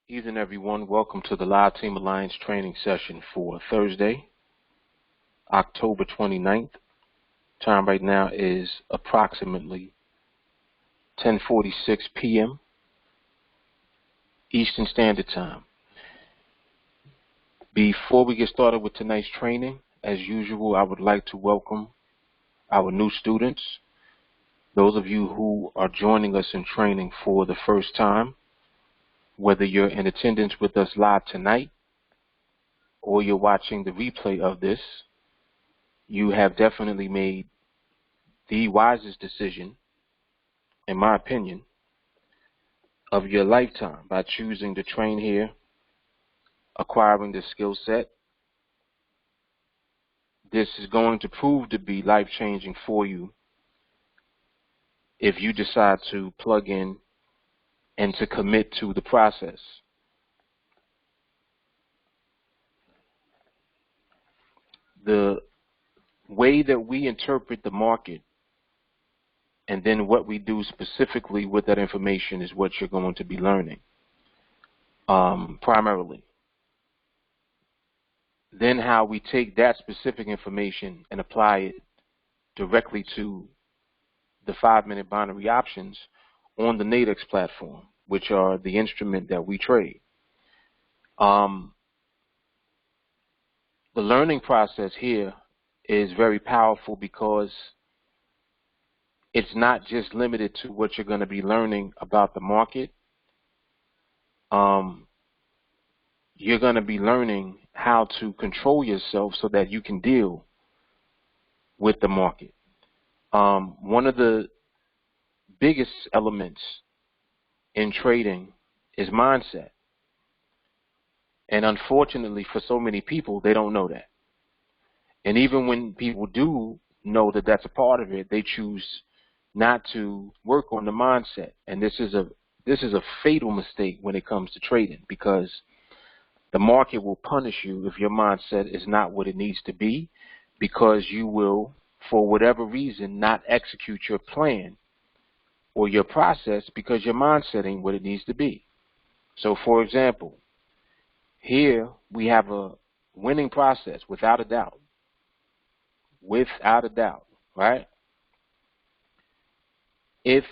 Evening, everyone. Welcome to the Live Team Alliance training session for Thursday, October 29th. Time right now is approximately 10:46 p.m. Eastern Standard Time. Before we get started with tonight's training, as usual, I would like to welcome our new students, those of you who are joining us in training for the first time. Whether you're in attendance with us live tonight or you're watching the replay of this, you have definitely made the wisest decision, in my opinion, of your lifetime by choosing to train here, acquiring the skill set. This is going to prove to be life-changing for you if you decide to plug in and to commit to the process. The way that we interpret the market and then what we do specifically with that information is what you're going to be learning, primarily. Then how we take that specific information and apply it directly to the 5-minute binary options on the Nadex platform, which are the instrument that we trade. The learning process here is very powerful because it's not just limited to what you're going to be learning about the market. You're going to be learning how to control yourself so that you can deal with the market. One of the biggest elements in trading is mindset. And unfortunately for so many people, they don't know that. And even when people do know that that's a part of it, they choose not to work on the mindset. And this is a fatal mistake when it comes to trading, because the market will punish you if your mindset is not what it needs to be, because you will, for whatever reason, not execute your plan or your process because your mindset ain't what it needs to be. So, for example, here we have a winning process without a doubt. Without a doubt, right? If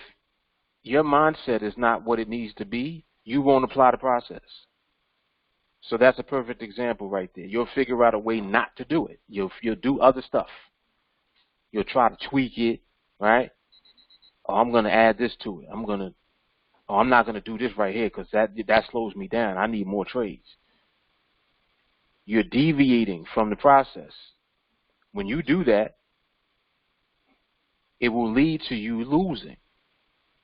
your mindset is not what it needs to be, you won't apply the process. So that's a perfect example right there. You'll figure out a way not to do it. You'll do other stuff. You'll try to tweak it, right? Oh, I'm going to add this to it. I'm not going to do this right here because that slows me down. I need more trades. You're deviating from the process. When you do that, it will lead to you losing,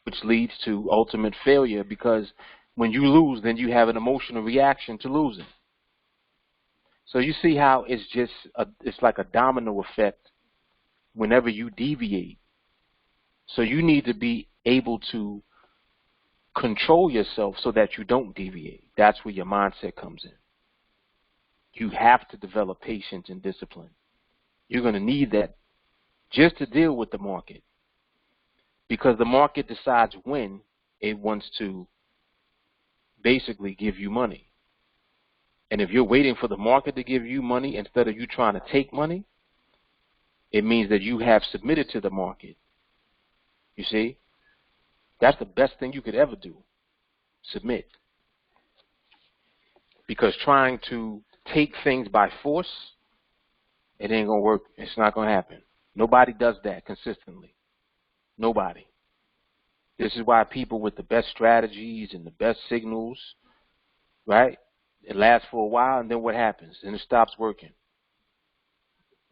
which leads to ultimate failure, because when you lose, then you have an emotional reaction to losing. So you see how it's like a domino effect whenever you deviate. So you need to be able to control yourself so that you don't deviate. That's where your mindset comes in. You have to develop patience and discipline. You're going to need that just to deal with the market, because the market decides when it wants to basically give you money. And if you're waiting for the market to give you money instead of you trying to take money, it means that you have submitted to the market. You see? That's the best thing you could ever do. Submit. Because trying to take things by force, it ain't going to work. It's not going to happen. Nobody does that consistently. Nobody. This is why people with the best strategies and the best signals, right, it lasts for a while, and then what happens? And it stops working.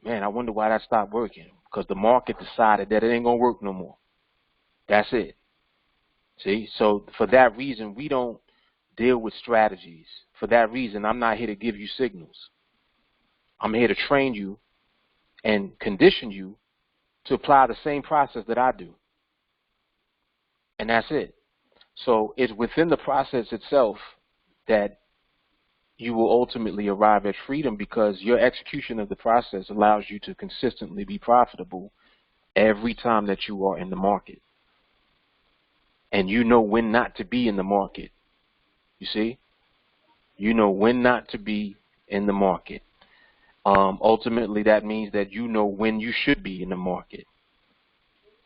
Man, I wonder why that stopped working. Because the market decided that it ain't going to work no more. That's it. See? So for that reason, we don't deal with strategies. For that reason, I'm not here to give you signals. I'm here to train you and condition you to apply the same process that I do. And that's it. So it's within the process itself that you will ultimately arrive at freedom, because your execution of the process allows you to consistently be profitable every time that you are in the market. And you know when not to be in the market. You see? You know when not to be in the market. Ultimately, that means that you know when you should be in the market.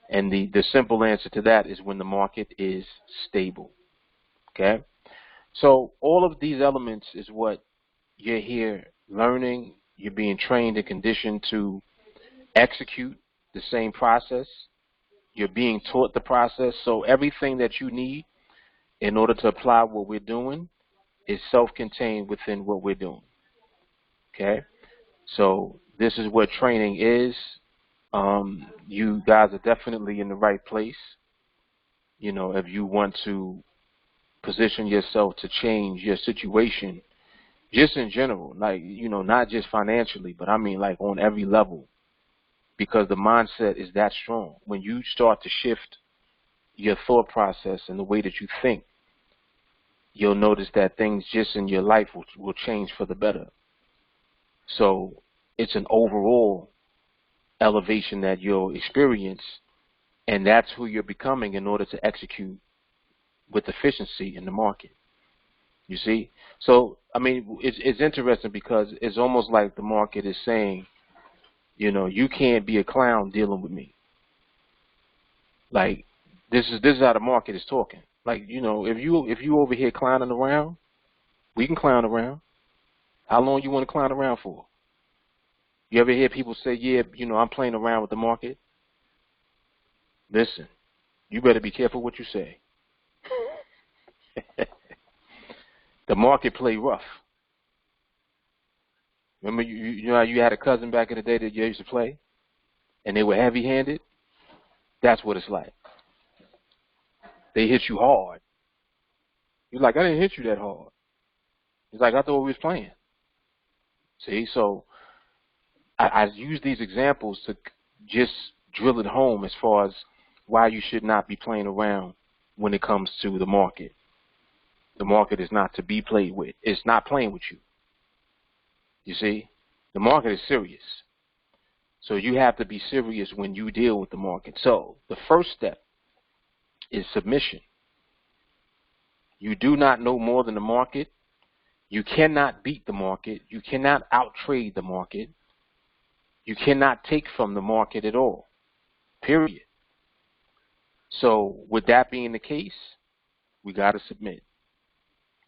And the simple answer to that is when the market is stable. Okay? So all of these elements is what you're here learning. You're being trained and conditioned to execute the same process. You're being taught the process. So everything that you need in order to apply what we're doing is self-contained within what we're doing. Okay? So this is what training is. You guys are definitely in the right place. You know, if you want to position yourself to change your situation, just in general, like, you know, not just financially, but I mean like on every level, because the mindset is that strong. When you start to shift your thought process and the way that you think, you'll notice that things just in your life will change for the better. So it's an overall elevation that you'll experience, and that's who you're becoming in order to execute with efficiency in the market. You see? So, I mean, it's interesting because it's almost like the market is saying, you know, you can't be a clown dealing with me. Like, this is how the market is talking. Like, you know, if you over here clowning around, we can clown around. How long you want to clown around for? You ever hear people say, yeah, you know, I'm playing around with the market? Listen, you better be careful what you say. The market play rough. Remember, you know how you had a cousin back in the day that you used to play, and they were heavy-handed? That's what it's like. They hit you hard. You're like, I didn't hit you that hard. It's like, I thought we was playing. See, so I use these examples to just drill it home as far as why you should not be playing around when it comes to the market. The market is not to be played with. It's not playing with you. You see, the market is serious. So you have to be serious when you deal with the market. So the first step is submission. You do not know more than the market. You cannot beat the market. You cannot outtrade the market. You cannot take from the market at all, period. So with that being the case, we got to submit.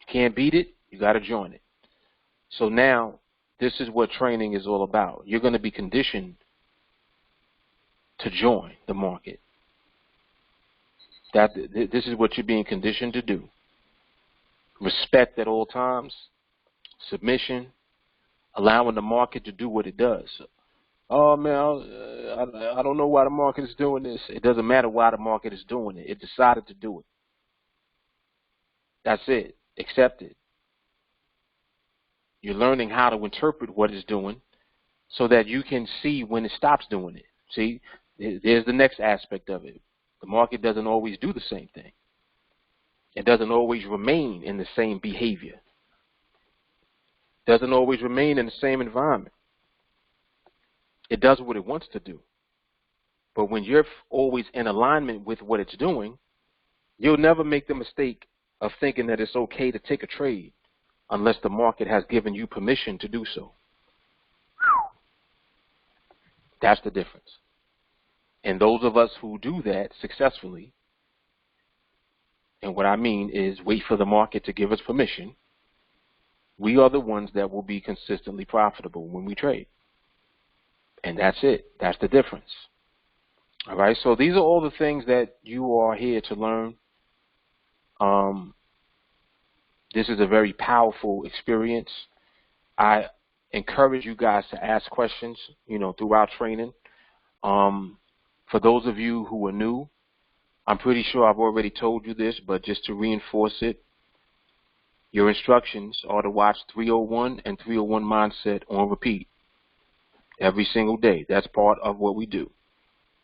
You can't beat it, you got to join it. So now, this is what training is all about. You're going to be conditioned to join the market. This is what you're being conditioned to do. Respect at all times, submission, allowing the market to do what it does. Oh, man, I don't know why the market is doing this. It doesn't matter why the market is doing it. It decided to do it. That's it. Accept it. You're learning how to interpret what it's doing so that you can see when it stops doing it. See, there's the next aspect of it. The market doesn't always do the same thing. It doesn't always remain in the same behavior. It doesn't always remain in the same environment. It does what it wants to do. But when you're always in alignment with what it's doing, you'll never make the mistake of thinking that it's okay to take a trade unless the market has given you permission to do so. That's the difference. And those of us who do that successfully, and what I mean is wait for the market to give us permission, we are the ones that will be consistently profitable when we trade. And that's it. That's the difference. All right, so these are all the things that you are here to learn. This is a very powerful experience. I encourage you guys to ask questions, you know, throughout training. For those of you who are new, I'm pretty sure I've already told you this, but just to reinforce it, your instructions are to watch 301 and 301 Mindset on repeat every single day. That's part of what we do.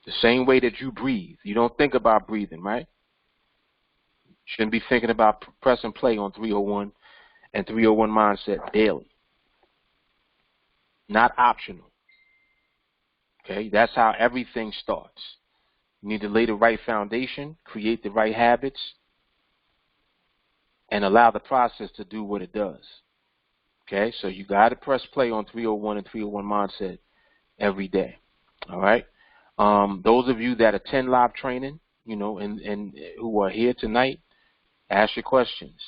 The same way that you breathe. You don't think about breathing, right? Shouldn't be thinking about pressing play on 301 and 301 Mindset daily. Not optional. Okay, that's how everything starts. You need to lay the right foundation, create the right habits, and allow the process to do what it does. Okay, so you got to press play on 301 and 301 Mindset every day. All right. Those of you that attend live training, you know, and who are here tonight, ask your questions.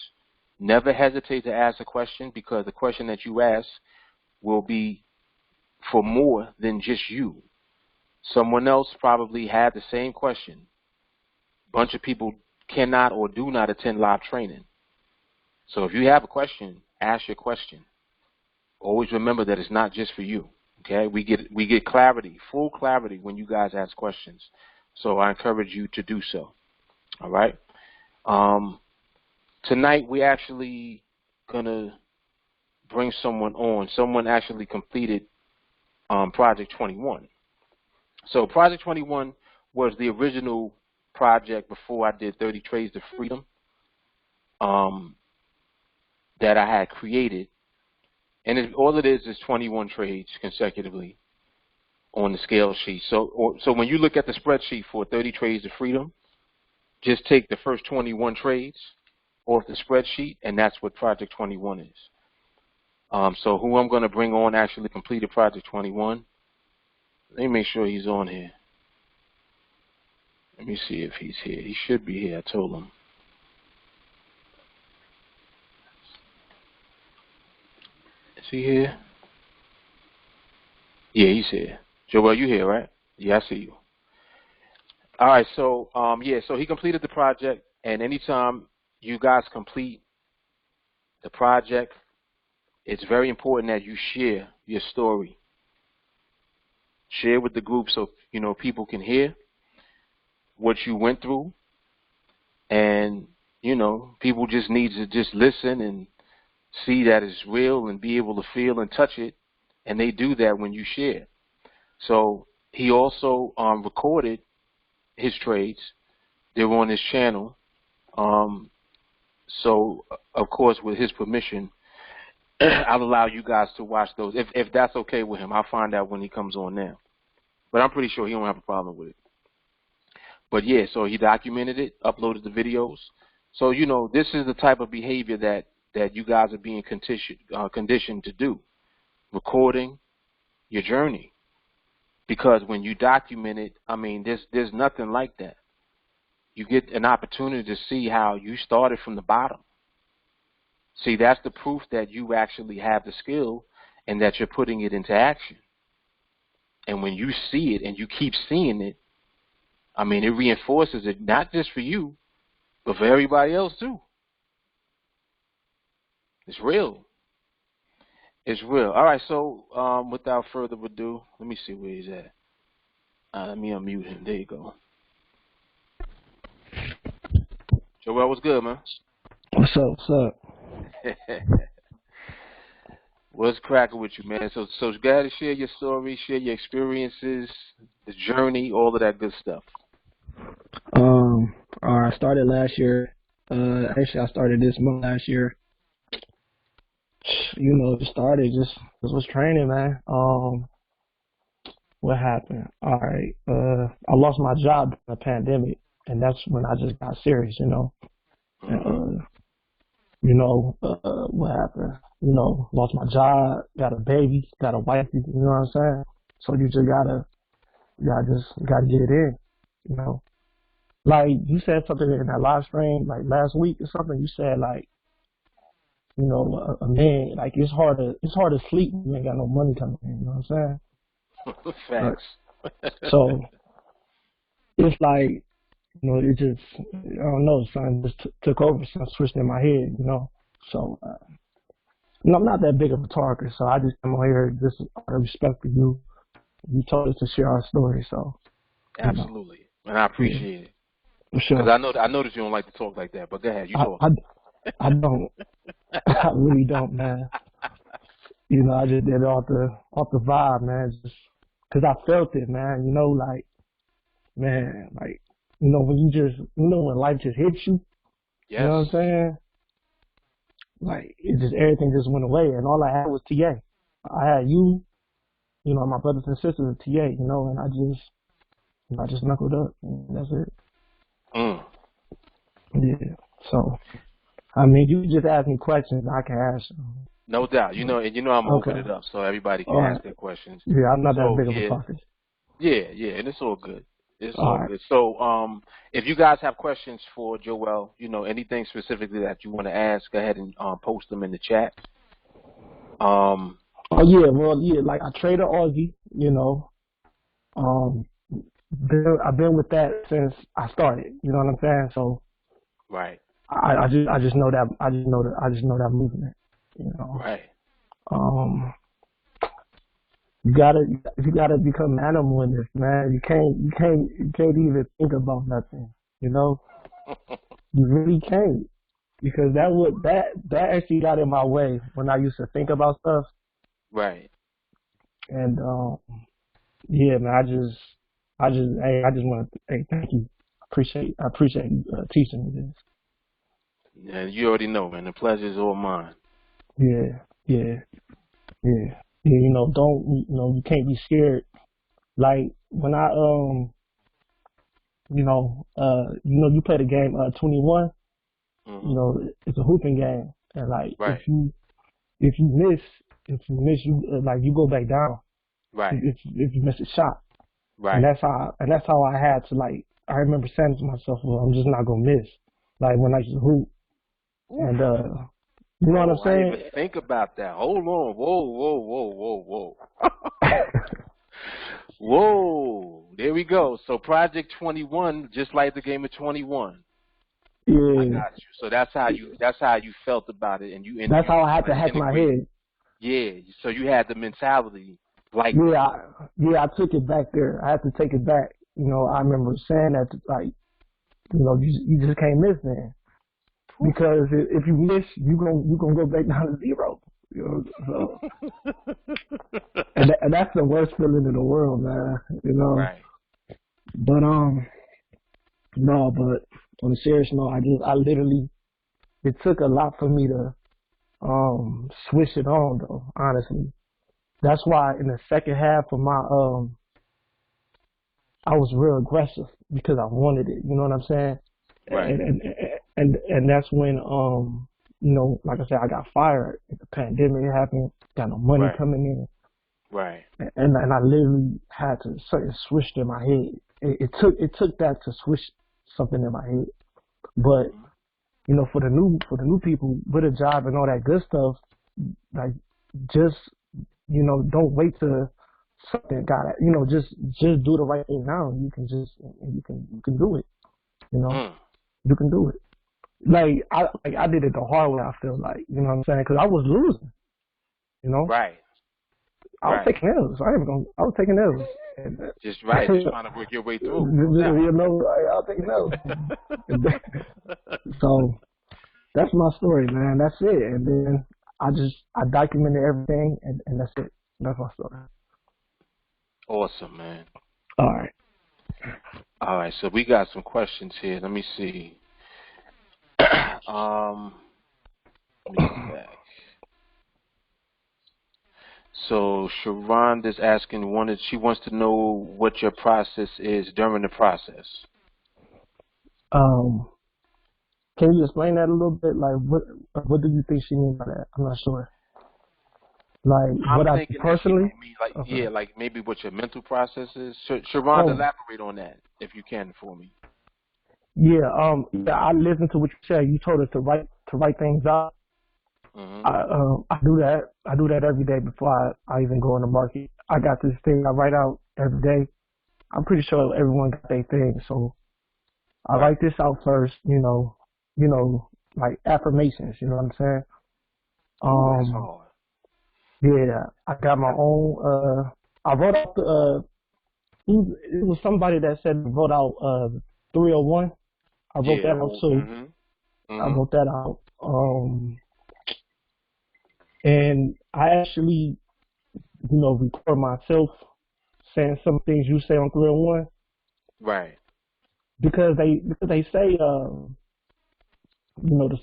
Never hesitate to ask a question, because the question that you ask will be for more than just you. Someone else probably had the same question. Bunch of people cannot or do not attend live training. So if you have a question, ask your question. Always remember that it's not just for you. Okay, we get clarity, full clarity, when you guys ask questions. So I encourage you to do so. All right. Tonight we actually gonna bring someone on. Someone actually completed Project 21. So Project 21 was the original project before I did 30 Trades to Freedom that I had created. And all it is 21 trades consecutively on the scale sheet. So when you look at the spreadsheet for 30 Trades to Freedom, just take the first 21 trades off the spreadsheet, and that's what Project 21 is. So who I'm going to bring on actually completed Project 21. Let me make sure he's on here. Let me see if he's here. He should be here. I told him. Is he here? Yeah, he's here. Joel, you here, right? Yeah, I see you. All right, so so he completed the project, and anytime you guys complete the project, it's very important that you share your story. Share with the group so people can hear what you went through, and people just need to just listen and see that it's real and be able to feel and touch it, and they do that when you share. So he also recorded his trades. They were on his channel. So of course, with his permission, I'll allow you guys to watch those. If that's okay with him, I'll find out when he comes on now. But I'm pretty sure he don't have a problem with it. But yeah, so he documented it, uploaded the videos. So this is the type of behavior that you guys are being conditioned to do, recording your journey. Because when you document it, I mean, there's nothing like that. You get an opportunity to see how you started from the bottom. See, that's the proof that you actually have the skill and that you're putting it into action. And when you see it and you keep seeing it, I mean, it reinforces it, not just for you, but for everybody else too. It's real. It's real. All right, so without further ado, let me see where he's at. Let me unmute him. There you go. Joel, what's good, man? What's up? What's up? What's cracking with you, man? So you gotta share your story, share your experiences, the journey, all of that good stuff. I started last year. Actually, I started this month last year. It started just was training, man. What happened? All right. I lost my job during the pandemic, and that's when I just got serious, Mm-hmm. What happened? Lost my job, got a baby, got a wife. You know what I'm saying? So you just gotta get it in, Like you said something in that live stream, like last week or something. You said like, a man, like it's hard to sleep when you ain't got no money coming in. You know what I'm saying? Facts. So it's like, it just, I don't know, something just took over, something switched in my head, So, I'm not that big of a talker, so I just come on here just out of respect for you. You told us to share our story, so. Absolutely, and I appreciate it. For sure. Because I noticed you don't like to talk like that, but go ahead, you talk. I don't. I really don't, man. I just did it off the vibe, man, just because I felt it, man. Man, like, when you just, when life just hits you, Yes. You know what I'm saying? Like, everything just went away, and all I had was TA. I had you, my brothers and sisters at TA, and I just knuckled up, and that's it. Yeah. So, I mean, you just ask me questions, I can answer them. No doubt. You know, and I'm gonna open it Okay. up so everybody can All right. ask their questions. Yeah, I'm not that So big of a yeah, talker. yeah, and it's all good. It's All all right. good. So if you guys have questions for Joel, anything specifically that you want to ask, go ahead and post them in the chat. Oh yeah, well yeah, like I traded Aussie, um, I've been with that since I started. You know what I'm saying? So Right. I just know that I just know that movement. You know, Right. um, you gotta become an animal in this, man. You can't even think about nothing. You know, you really can't, because that actually got in my way when I used to think about stuff. Right. And yeah, man, I just want to, hey, thank you. I appreciate you teaching me this. And you already know, man. The pleasure is all mine. Yeah, yeah, yeah, yeah. You can't be scared. Like when you play the game 21. Hmm. It's a hooping game, and like Right. if you miss you like you go back down. Right. If you miss a shot, and Right. that's how I had to, like, I remember saying to myself, well, I'm just not gonna miss. Like when I used to hoop, Oof. and you know what I'm Whoa, I didn't saying? even think about that. Hold on. Whoa. Whoa. There we go. So Project 21, just like the game of 21. I Yeah, got you. So that's how you felt about it, and that's you how just I had want to to hack my integrate. head. Yeah. So you had the mentality like Yeah, that. I took it back there. I had to take it back. I remember saying that, like, you just can't miss, man, Whew. because if you miss, you gonna go back down to zero. So and that's the worst feeling in the world, man. Right. But no, but on a serious note, I literally, it took a lot for me to switch it on, though, honestly. That's why in the second half of my I was real aggressive because I wanted it. You know what I'm saying? Right. And that's when like I said, I got fired. The pandemic happened. Got no money Right. coming in, Right. and I literally had to something switched in my head. It took that to switch something in my head. But Hmm. for the new people with a job and all that good stuff, like, just don't wait till something got it. Just do the right thing now. You can do it. You know, Mm. you can do it. Like I did it the hard way. I feel like, you know what I'm saying, because I was losing. You know, Right. I was Right. taking L's. I was taking L's. And, Just right. Just trying to work your way through. No doubt. I was taking L's. So that's my story, man. That's it. And then I documented everything, and that's it. That's my story. Awesome, man. All right. All right. So we got some questions here. Let me see. Let me go back. So Sharonda's asking, she wants to know what your process is during the process. Um, can you explain that a little bit? Like, what do you think she means by that? I'm not sure. Like, I'm what I thinking that she personally? might mean like, Okay. yeah, like maybe what your mental process is. Sharonda, Oh, elaborate on that if you can for me. yeah. Yeah, I listened to what you said. You told us to write things out. Mhm. I do that. I do that every day before I even go in the market. I got this thing I write out every day. I'm pretty sure everyone got their thing. So I Right. write this out first. Like affirmations. You know what I'm saying? Ooh, that's Um, hard. yeah. I got my own. I wrote out the. It was somebody that said wrote out 301. I wrote Yeah. that out too. Mhm. I Mhm. wrote that out. And I actually, record myself saying some things you say on 301, Right. because they say, the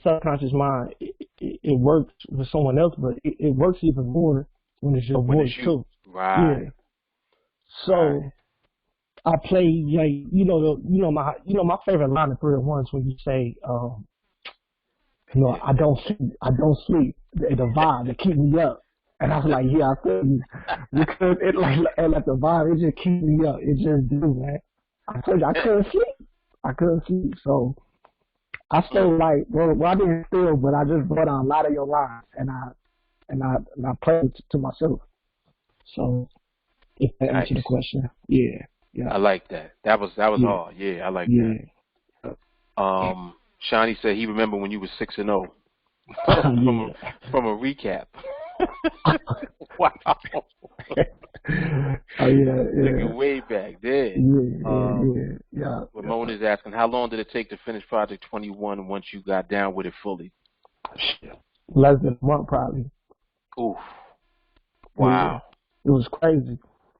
subconscious mind, it works with someone else, but it works even more when it's your When voice it's you. too. Right. Yeah. Right. So I play, like, my favorite line of 301 is when you say, You know, I don't sleep. The vibe, it keep me up. And I was like, yeah, I feel you. Because it like the vibe, it just keep me up. It just do, man. I told you, I couldn't sleep. I couldn't sleep. So I still like, well, I didn't steal, but I just brought out a lot of your lines and I played to myself. So if that answers the question, yeah. I like that. That was hard. Yeah, I like that. Shawnee said he remember when you was 6-0 from a recap. Wow. Looking way back there. Yeah. Ramon is asking, how long did it take to finish Project 21 once you got down with it fully? Less than a month, probably. Oof. Wow. It was crazy.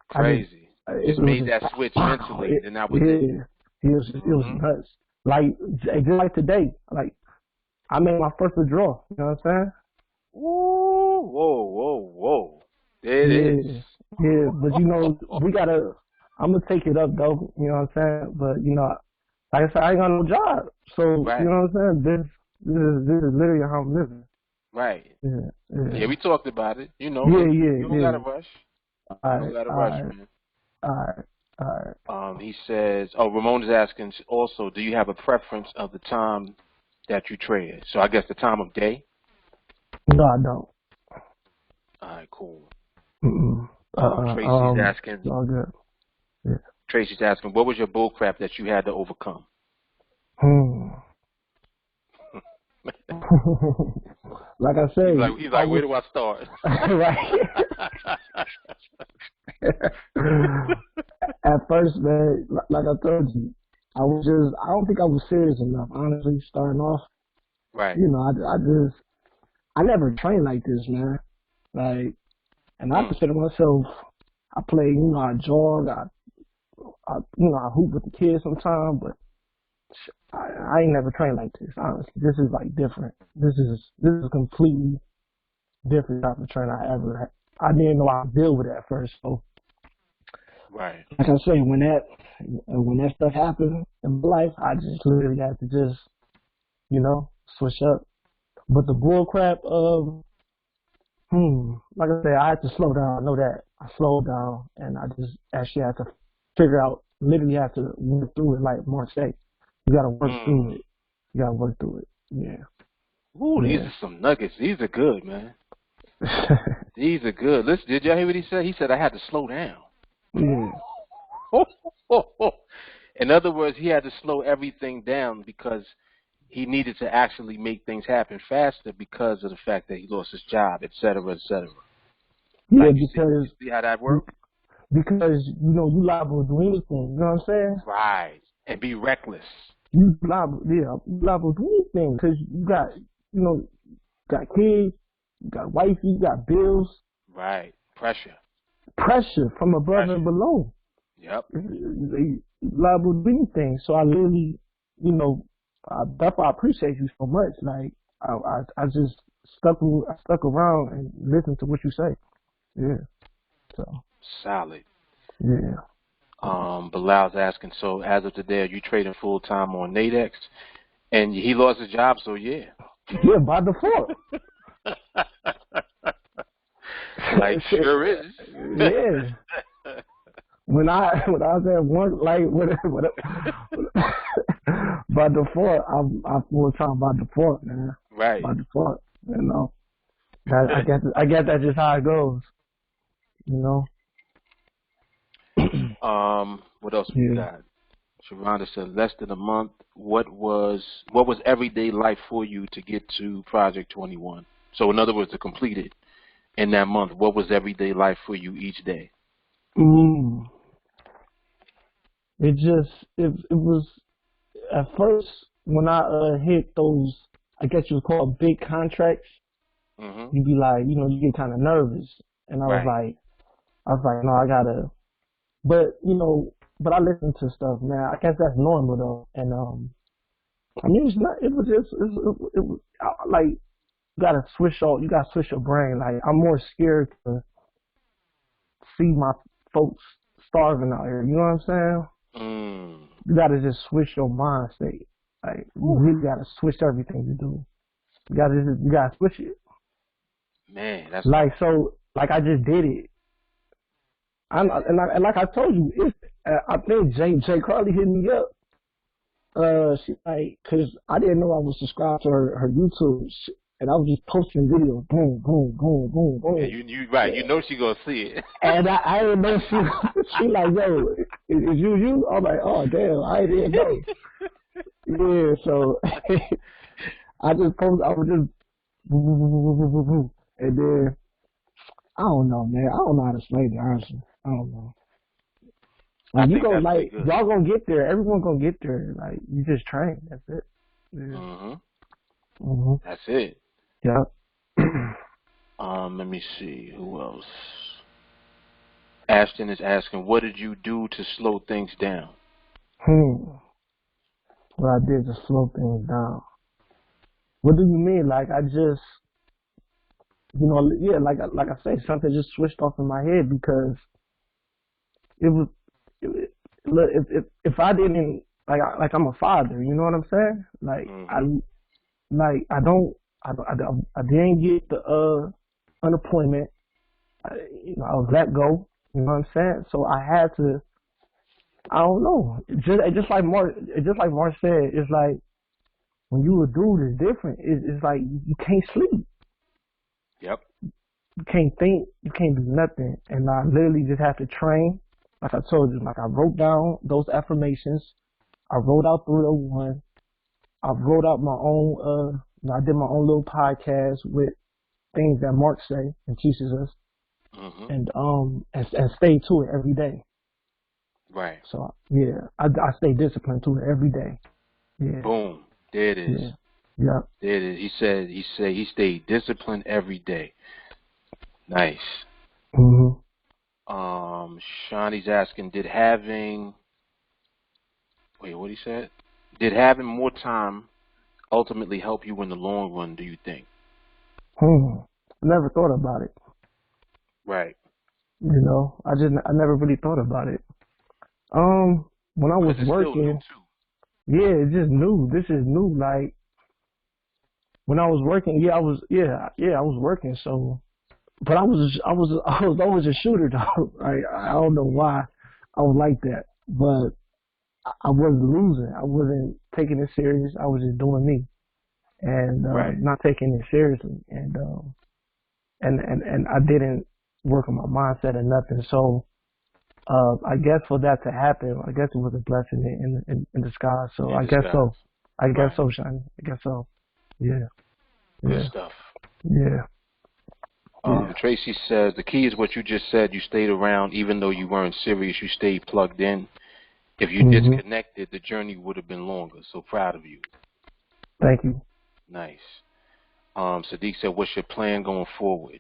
Crazy. Just made that switch mentally, and that was it. It was nuts. Like, just like today, like, I made my first withdrawal. You know what I'm saying? Whoa. There it is. Yeah, but you know, I'm gonna take it up though. You know what I'm saying? But you know, like I said, I ain't got no job, so you know what I'm saying? This is literally how I'm living. Right. Yeah, we talked about it. You know. You don't gotta rush. You don't gotta rush, man. All right. He says, Ramon is asking also, do you have a preference of the time that you trade? So I guess the time of day? No, I don't. All right, cool. Tracy's asking. All good. Yeah. Tracy's asking, what was your bull crap that you had to overcome? Like I said, he's like, where do I start? Right. At first, man, like I told you, I don't think I was serious enough, honestly, starting off. Right. You know, I never trained like this, man. Like, and I consider myself, I play, you know, I jog, I hoop with the kids sometimes, but I ain't never trained like this, honestly. This is like different. This is a completely different type of training I ever had. I didn't know how to deal with it at first, so. Right. Like I say, when that stuff happened in my life, I just literally had to just, you know, switch up. But the bull crap of, like I said, I had to slow down. I know that. I slowed down, and I just actually had to figure out, literally had to work through it like Mark said. You gotta work through it. You gotta work through it. Yeah. Ooh, these are some nuggets. These are good, man. These are good. Listen, did y'all hear what he said? He said I had to slow down. Yeah. In other words, he had to slow everything down because he needed to actually make things happen faster because of the fact that he lost his job, et cetera, et cetera. Yeah, like because see how that works? Because you know you liable to do anything. You know what I'm saying? Right, and be reckless. You liable to do anything because you got got kids, you got wifey, you got bills. Right, pressure from above and below. Yep. They liable to do anything. So I literally, that's why I appreciate you so much. Like I just stuck around and listened to what you say. Yeah. So solid. Yeah. Bilal's asking, so as of today, are you trading full time on Nadex? And he lost his job, so yeah. Yeah, by default. Like sure is. Yeah. When I was at work, like by default, I'm full time by default, man. Right. By default, you know. I guess that's just how it goes. You know. What else we got? Sharonda said less than a month. What was everyday life for you to get to Project 21? So in other words, to complete it in that month, what was everyday life for you each day? It was at first when I hit those, I guess you would call big contracts. Mm-hmm. You'd be like, you get kind of nervous, and I was like, no, I gotta. But I listened to stuff, man. I guess that's normal though, and I mean, it's not. It was just, it was like you gotta switch your brain. Like I'm more scared to see my folks starving out here. You know what I'm saying? You gotta just switch your mind state. Like you really gotta switch everything you do. You gotta switch it. Man, that's Like tough. so, like I just did it. And like I told you, it's I think Jay Carly hit me up. She like, cause I didn't know I was subscribed to her YouTube, and I was just posting videos, boom, boom, boom, boom, Yeah, boom. you right. You Yeah. know she gonna see it. And I didn't know she like, yo, is you? I'm like, oh damn, I didn't know. Yeah, so I just posted, I was just, and then I don't know, man. I don't know how to explain it, honestly. I don't know. I Like you think go, that's pretty like good. y'all gonna get there. Everyone gonna get there. Like you just train. That's it. Yeah. That's it. Yeah. Let me see who else. Ashton is asking, what did you do to slow things down? What I did to slow things down. What do you mean? Like I just, yeah, like I say, something just switched off in my head because it was. Look, if I didn't like I'm a father, you know what I'm saying? Like I don't I didn't get the unemployment. I was let go. You know what I'm saying? So I had to. I don't know. Just like Mark said, it's like when you a dude, it's different. It's like you can't sleep, Yep. you can't think, you can't do nothing, and I literally just have to train. Like I told you, like I wrote down those affirmations. I wrote out 301. I wrote out my own. I did my own little podcast with things that Mark say and teaches us, and stay to it every day. Right. So yeah, I stay disciplined to it every day. Yeah. Boom. There it is. Yeah. Yep. There it is. He said he stayed disciplined every day. Nice. Shawnee's asking, what he said? Did having more time ultimately help you in the long run, do you think? Never thought about it. Right. I never really thought about it. When I was Because it's still new, working, too. yeah, it's just new. This is new. Like when I was working, I was working. So, but I was always a shooter though. I don't know why I was like that, but I wasn't losing. I wasn't taking it serious. I was just doing me and Right. not taking it seriously. And I didn't work on my mindset or nothing. So I guess for that to happen, I guess it was a blessing in disguise. So In I guess disguise. so. I guess Right. so, Shiny. I guess so. Yeah. Good Yeah. stuff. Yeah. Yeah. Tracy says, the key is what you just said. You stayed around even though you weren't serious. You stayed plugged in. If you disconnected, the journey would have been longer. So proud of you. Thank you. Nice. Sadiq said, what's your plan going forward?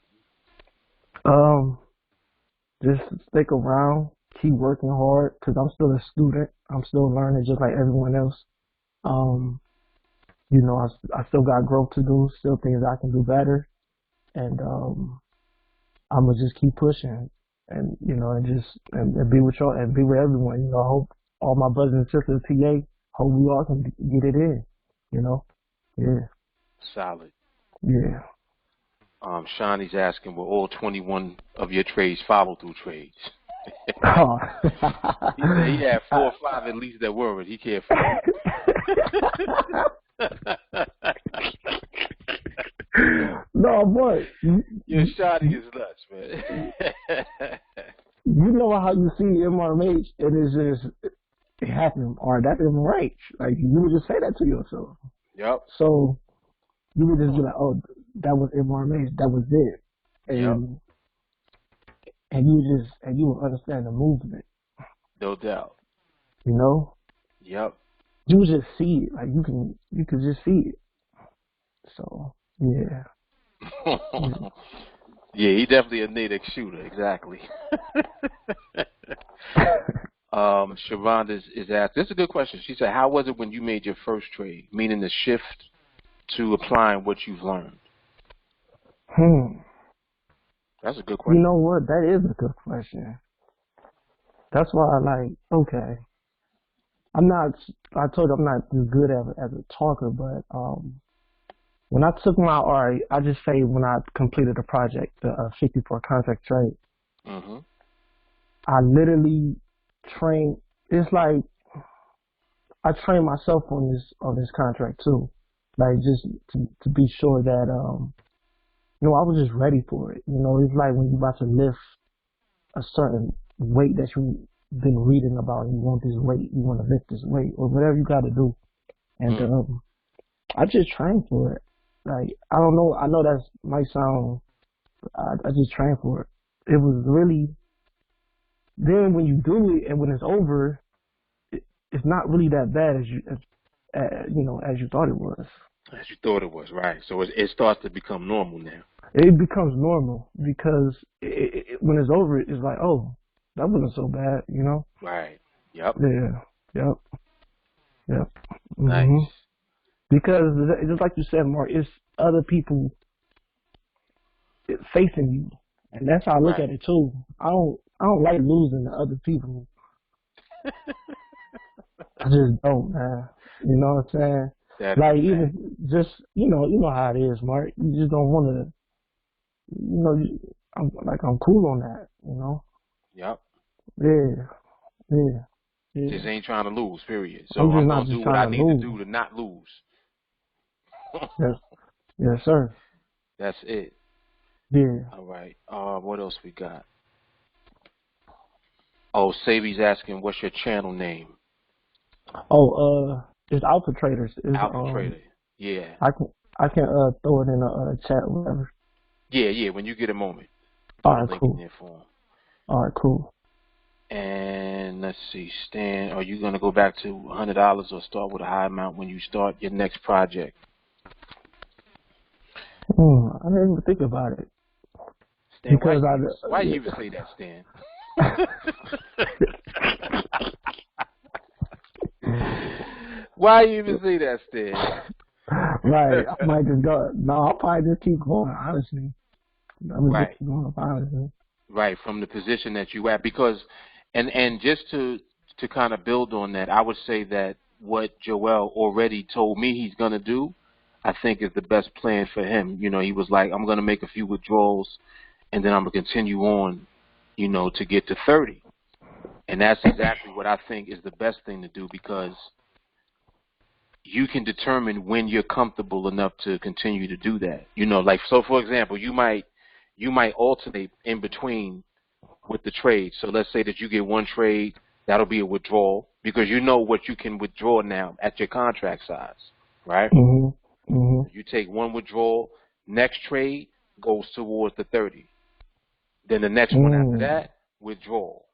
Just stick around, keep working hard, because I'm still a student. I'm still learning just like everyone else. I still got growth to do, still things I can do better. And I'm gonna just keep pushing and and be with y'all and be with everyone. I hope all my brothers and sisters TA, hope we all can get it in. Yeah. Solid. Yeah. Shawnee's asking, will all 21 of your trades follow through trades? Oh. He said he had 4 or 5 at least that were it. He can't follow. No, boy. Your Shawnee is nuts, man. You know how you see MRH and it's just, it happened, or that's MRH. Like, you would just say that to yourself. Yep. So, you would just be like, oh, that was MRH, that was it. And, and you would understand the movement. No doubt. Yep. You would just see it. Like, you could just see it. So, yeah. Yeah, he definitely a native shooter, exactly. Sharonda is asked, this is a good question. She said, how was it when you made your first trade, meaning the shift to applying what you've learned? That's a good question. You know what? That is a good question. That's why okay. I told you I'm not as good as a talker, but when I took my, or I just say when I completed the project, the 54 contract trade, Mm-hmm. I literally trained. It's like I trained myself on this contract too, like just to be sure that I was just ready for it. It's like when you're about to lift a certain weight that you've been reading about, and you want this weight, you want to lift this weight, or whatever you got to do, and I just trained for it. Like I don't know, I know that might sound. I just trained for it. It was really. Then when you do it and when it's over, it's not really that bad as you thought it was. As you thought it was, right? So it starts to become normal now. It becomes normal because when it's over, it's like, oh, that wasn't so bad, Right. Yep. Yeah. Yep. Yep. Nice. Because just like you said, Mark, it's other people facing you, and that's how I look at it too. I don't like losing to other people. I just don't, man. You know what I'm saying? Like even just you know how it is, Mark. You just don't want to, I'm cool on that, Yep. Yeah. Just ain't trying to lose, period. So I'm I'm not gonna just do what I trying to need lose. to do to not lose. Yes, sir. That's it. Yeah. All right. What else we got? Oh, Sabi's asking, what's your channel name? Oh, it's Alpha Traders. It's, Alpha Trader. Yeah. I can throw it in a chat or whatever. Yeah. When you get a moment. All right, cool. All right, cool. And let's see, Stan, are you gonna go back to $100 or start with a high amount when you start your next project? I didn't even think about it. Stan, why you even say that, Stan? Why you even say that, Stan? Right, I might just go. No, I'll probably just keep going. Honestly, right. Keep going, honestly. Right, from the position that you at, because, and just to kind of build on that, I would say that what Joel already told me he's gonna do, I think is the best plan for him. He was like, I'm gonna make a few withdrawals, and then I'm gonna continue on, to get to 30. And that's exactly what I think is the best thing to do, because you can determine when you're comfortable enough to continue to do that. Like, so for example, you might alternate in between with the trade. So let's say that you get one trade, that'll be a withdrawal, because you know what you can withdraw now at your contract size, right? You take one withdrawal, next trade goes towards the 30. Then the next one after that, withdrawal.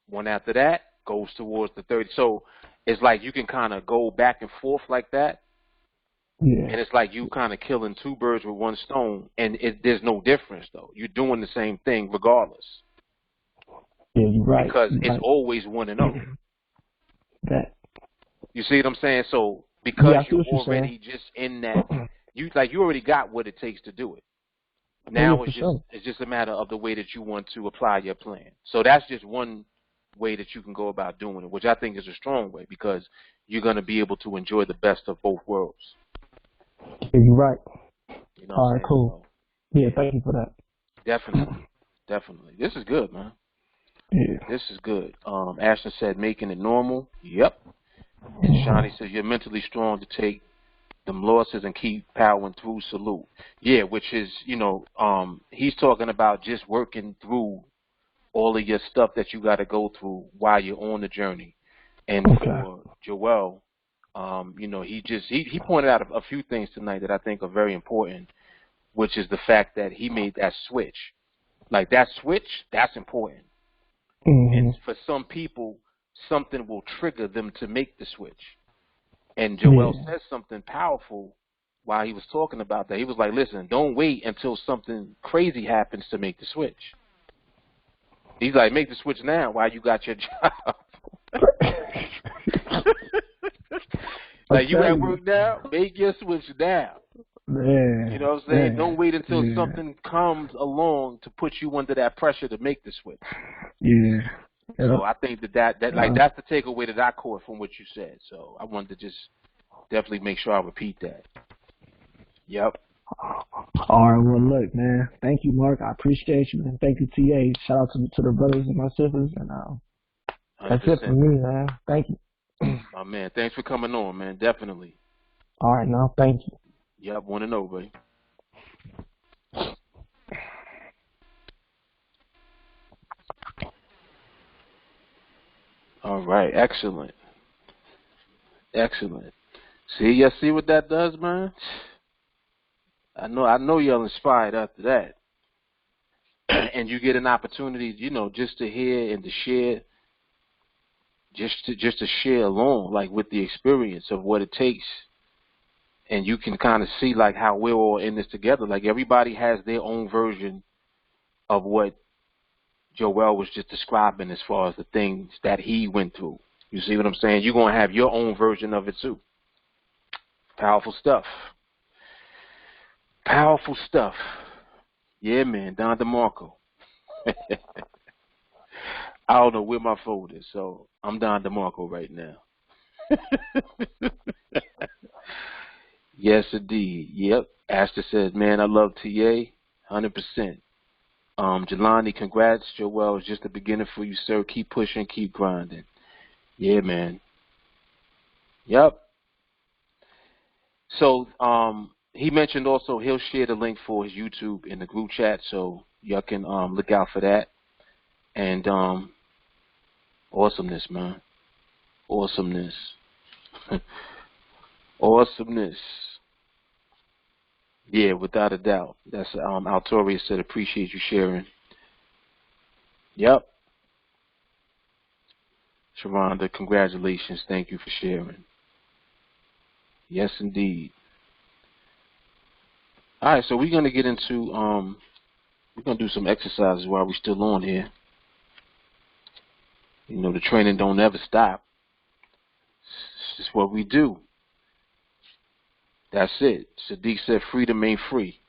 One after that goes towards the 30. So it's like you can kind of go back and forth like that. Yeah. And it's like you kind of killing two birds with one stone, and there's no difference, though. You're doing the same thing regardless. Yeah, you're right. Because it's always 1-0. That. You see what I'm saying? So because you're already just in that, you already got what it takes to do it. Now it's just a matter of the way that you want to apply your plan. So that's just one way that you can go about doing it, which I think is a strong way, because you're going to be able to enjoy the best of both worlds. Yeah, you're right. All right, cool. So, yeah, thank you for that. Definitely. This is good, man. Yeah. This is good. Ashton said, making it normal. Yep. And Shawnee says, you're mentally strong to take them losses and keep powering through. Salute. Yeah, which is, he's talking about just working through all of your stuff that you got to go through while you're on the journey. And for Joel, he pointed out a few things tonight that I think are very important, which is the fact that he made that switch. Like that switch, that's important. And for some people, something will trigger them to make the switch. And Joel said something powerful while he was talking about that. He was like, listen, don't wait until something crazy happens to make the switch. He's like, make the switch now while you got your job. Like, you at work now, make your switch now. Man, you know what I'm saying? Don't wait until something comes along to put you under that pressure to make the switch. Yeah. So I think that that's the takeaway that I caught from what you said. So I wanted to just definitely make sure I repeat that. Yep. All right, well, look, man. Thank you, Mark. I appreciate you, and thank you, TA. Shout out to the brothers and my sisters, and that's it for 100%. me, man. Thank you. Oh, man, thanks for coming on, man. Definitely. All right, now, thank you. Yep, want to know, buddy. All right, excellent. Excellent. See what that does, man? I know y'all inspired after that. And you get an opportunity, just to hear and to share, just to share along, like with the experience of what it takes. And you can kind of see like how we're all in this together. Like everybody has their own version of what Joel was just describing as far as the things that he went through. You see what I'm saying? You're going to have your own version of it too. Powerful stuff. Powerful stuff. Yeah, man. Don DeMarco. I don't know where my phone is, so I'm Don DeMarco right now. Yes, indeed. Yep. Astor says, man, I love TA 100%. Jelani, congrats. Joel, it's just the beginning for you, sir. Keep pushing, keep grinding. Yeah, man. Yep. So, he mentioned also he'll share the link for his YouTube in the group chat, so y'all can look out for that. And awesomeness, man. Awesomeness. Awesomeness. Yeah, without a doubt. That's Altoria said, appreciate you sharing. Yep. Sharonda, congratulations. Thank you for sharing. Yes, indeed. All right, so we're going to get into, we're going to do some exercises while we're still on here. The training don't ever stop. It's just what we do. That's it. Sadiq said freedom ain't free.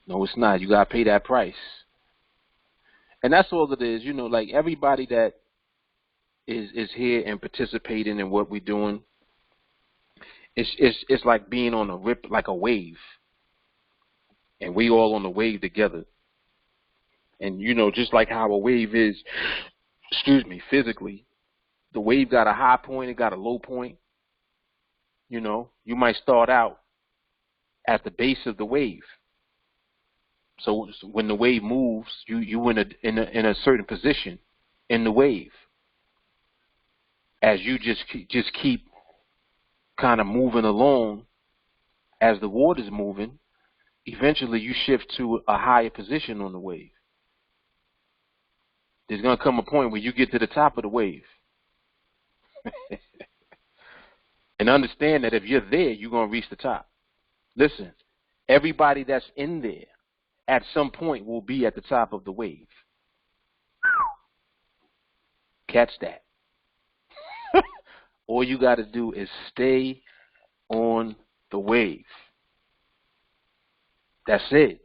No, it's not. You got to pay that price. And that's all it is. Like everybody that is here and participating in what we're doing, it's like being on a rip, like a wave. And we all on the wave together. And, just like how a wave is, physically, the wave got a high point, it got a low point. You might start out at the base of the wave. So when the wave moves, you in a certain position in the wave. As you just keep kind of moving along, as the water's moving, eventually you shift to a higher position on the wave. There's going to come a point where you get to the top of the wave. And understand that if you're there, you're going to reach the top. Listen, everybody that's in there at some point will be at the top of the wave. Catch that. All you got to do is stay on the wave. That's it.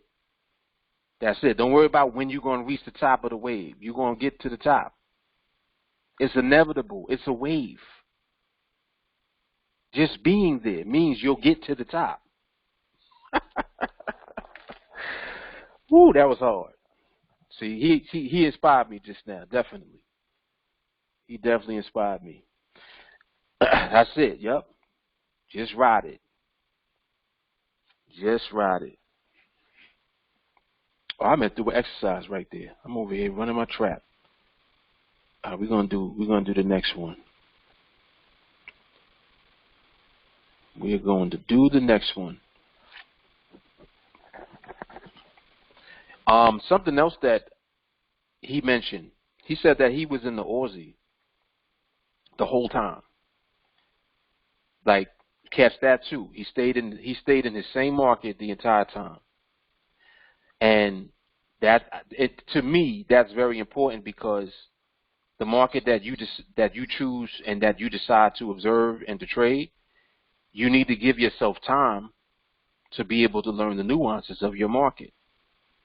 That's it. Don't worry about when you're going to reach the top of the wave. You're going to get to the top. It's inevitable. It's a wave. Just being there means you'll get to the top. Woo, that was hard. See, he inspired me just now, definitely. He definitely inspired me. That's it, yep. Just ride it. Just ride it. Oh, I meant to do an exercise right there. I'm over here running my trap. We're gonna do the next one. We are going to do the next one. Something else that he mentioned. He said that he was in the Aussie the whole time. Like, catch that too. He stayed in his same market the entire time. And to me, that's very important, because the market that you choose and that you decide to observe and to trade, you need to give yourself time to be able to learn the nuances of your market,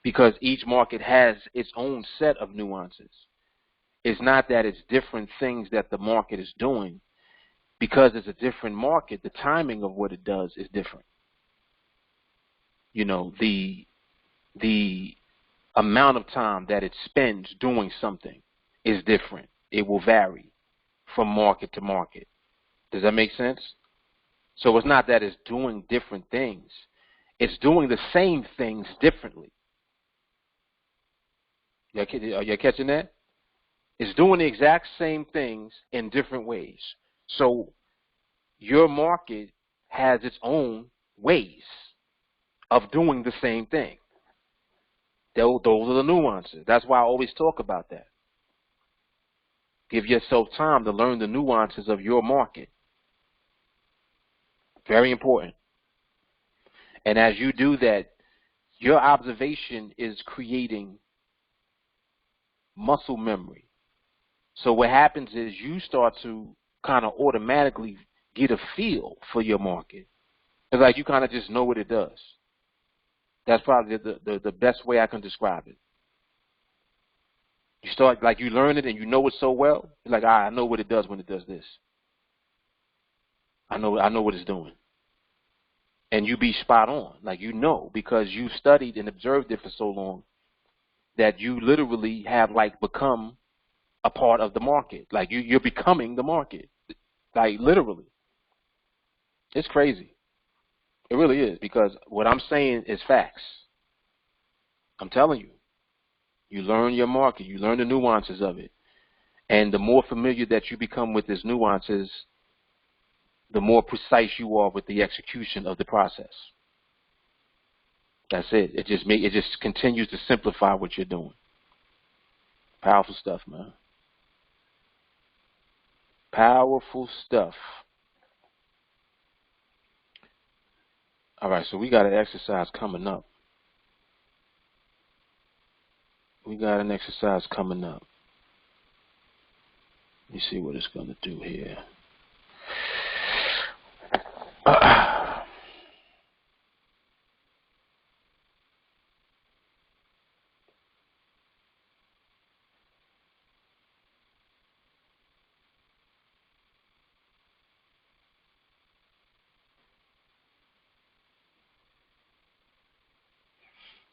because each market has its own set of nuances. It's not that it's different things that the market is doing. Because it's a different market, the timing of what it does is different. the amount of time that it spends doing something is different. It will vary from market to market. Does that make sense? So it's not that it's doing different things. It's doing the same things differently. Are you catching that? It's doing the exact same things in different ways. So your market has its own ways of doing the same thing. Those are the nuances. That's why I always talk about that. Give yourself time to learn the nuances of your market. Very important. And as you do that, your observation is creating muscle memory. So what happens is you start to kind of automatically get a feel for your market. It's like you kind of just know what it does. That's probably the best way I can describe it. You start, like, you learn it and you know it so well. It's like, I know what it does when it does this. I know what it's doing. And you be spot on. Like, because you studied and observed it for so long that you literally have, like, become a part of the market. Like, you're becoming the market. Like, literally. It's crazy. It really is, because what I'm saying is facts. I'm telling you. You learn your market. You learn the nuances of it. And the more familiar that you become with these nuances, the more precise you are with the execution of the process. That's it. It just continues to simplify what you're doing. Powerful stuff, man. Powerful stuff. All right, so we got an exercise coming up. Let me see what it's going to do here.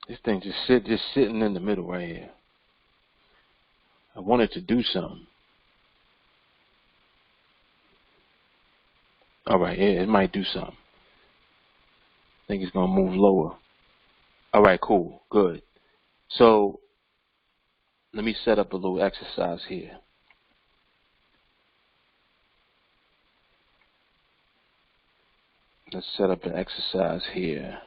This thing just sitting in the middle right here. I want it to do something. All right, yeah, it might do something. I think it's going to move lower. All right, cool, good. So let me set up a little exercise here. Let's set up an exercise here.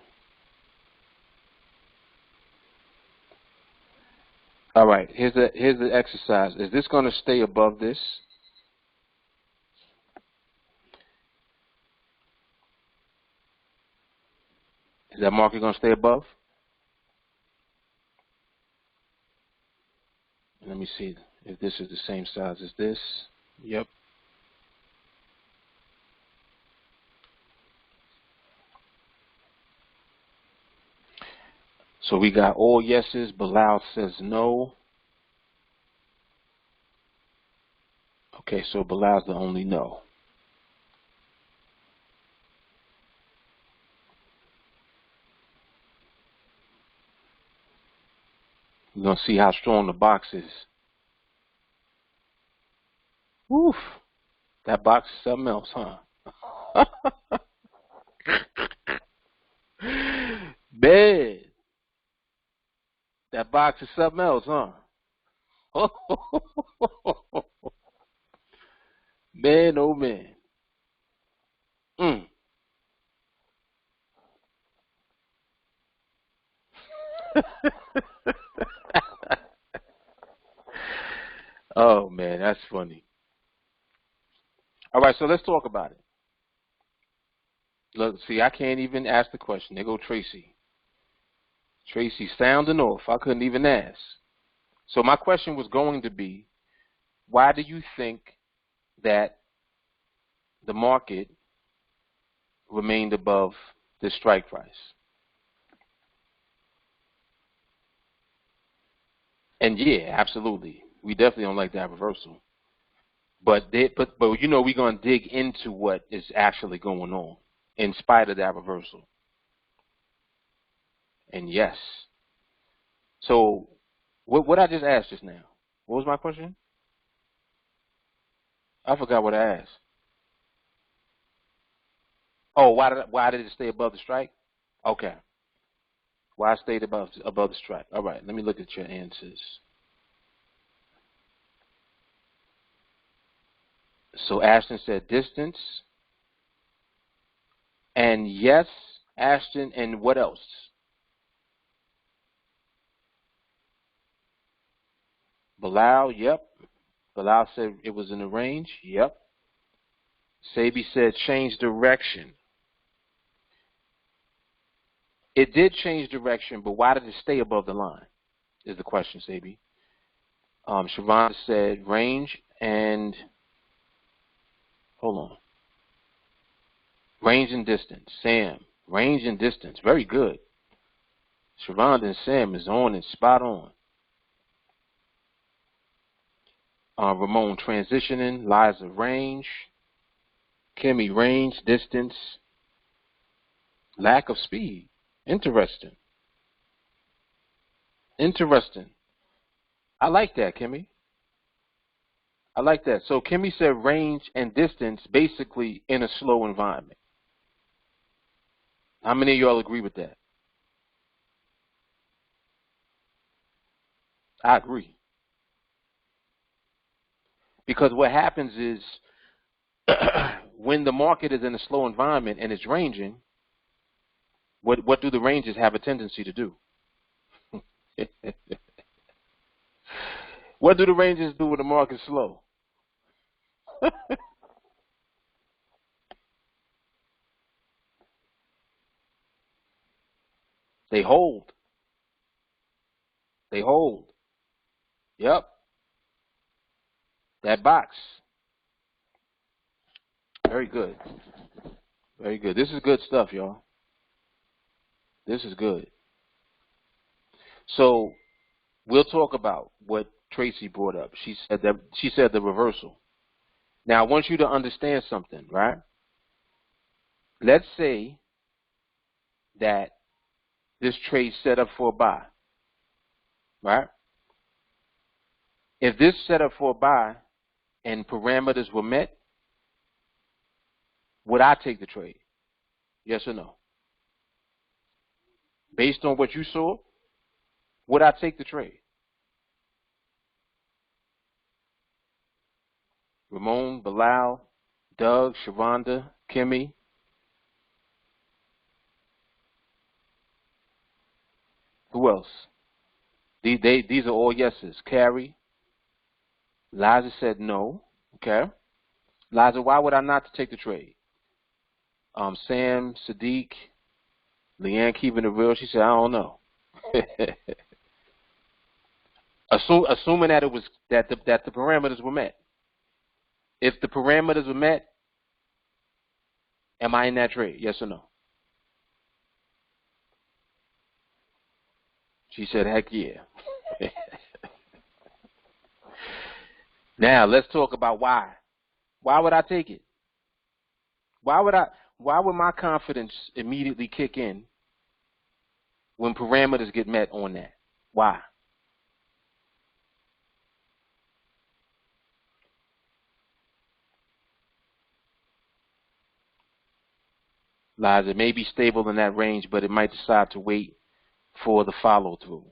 All right, here's the exercise. Is this going to stay above this? Is that marker going to stay above? Let me see if this is the same size as this. Yep. So we got all yeses. Bilal says no. Okay, so Bilal's the only no. We're going to see how strong the box is. Woof. That box is something else, huh? Man. That box is something else, huh? Man, oh man. Oh man, that's funny. All right, so let's talk about it. Look, see, I can't even ask the question. There go Tracy. Tracy sounding off. I couldn't even ask. So my question was going to be, why do you think that the market remained above the strike price? And yeah, absolutely. We definitely don't like that reversal. But you know, we're going to dig into what is actually going on in spite of that reversal. and yes. So what I just asked just now? What was my question? I forgot what I asked. Oh, why did it stay above the strike? Okay. Why I stayed above the strike. All right, let me look at your answers. So Ashton said distance. And yes, Ashton, and what else? Bilal, yep. Bilal said it was in the range, yep. Sabi said change direction. It did change direction, but why did it stay above the line? Is the question, Sabi. Siobhan said range and hold on. Range and distance. Sam, range and distance. Very good. Siobhan and Sam is on and spot on. Ramon transitioning. Liza range. Kimmy range, distance. Lack of speed. Interesting. Interesting. I like that, Kimmy. I like that. So Kimmy said range and distance basically in a slow environment. How many of y'all agree with that? I agree. Because what happens is when the market is in a slow environment and it's ranging, what do the ranges have a tendency to do? What do the ranges do when the market's slow? They hold. They hold. Yep. That box. Very good. Very good. This is good stuff, y'all. This is good. So we'll talk about what Tracy brought up. She said the reversal. Now I want you to understand something, right? Let's say that this trade set up for a buy, right? If this set up for a buy and parameters were met, would I take the trade? Yes or no? Based on what you saw, would I take the trade? Ramon, Bilal, Doug, Shavonda, Kimmy. Who else? These are all yeses. Carrie. Liza said no. Okay. Liza, why would I not take the trade? Sam, Sadiq, Leanne keeping it real. She said, I don't know. Assuming that it was that the parameters were met. If the parameters were met, am I in that trade? Yes or no? She said, heck yeah. Now let's talk about why. Why would I take it? Why would my confidence immediately kick in when parameters get met on that? Why? Liza, it may be stable in that range, but it might decide to wait for the follow through.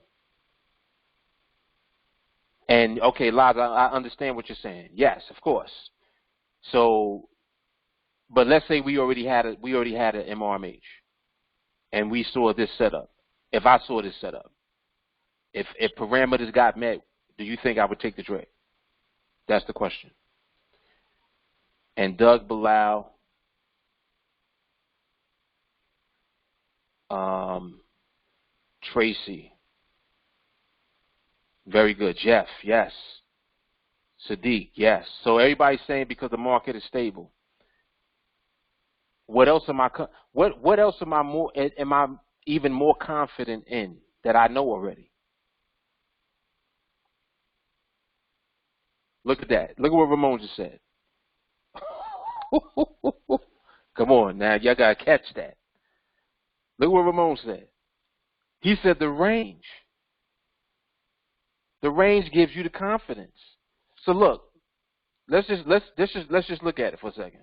And okay, Liza, I understand what you're saying. Yes, of course. So, but let's say we already had an MRMH, and we saw this setup. If I saw this setup, if parameters got met, do you think I would take the trade? That's the question. And Doug, Bilal, Tracy, very good. Jeff, yes. Sadiq, yes. So everybody's saying because the market is stable. What else am I? What else am I even more confident in that I know already? Look at that. Look at what Ramon just said. Come on now, y'all gotta catch that. Look what Ramon said. He said the range. The range gives you the confidence. So look, let's just look at it for a second.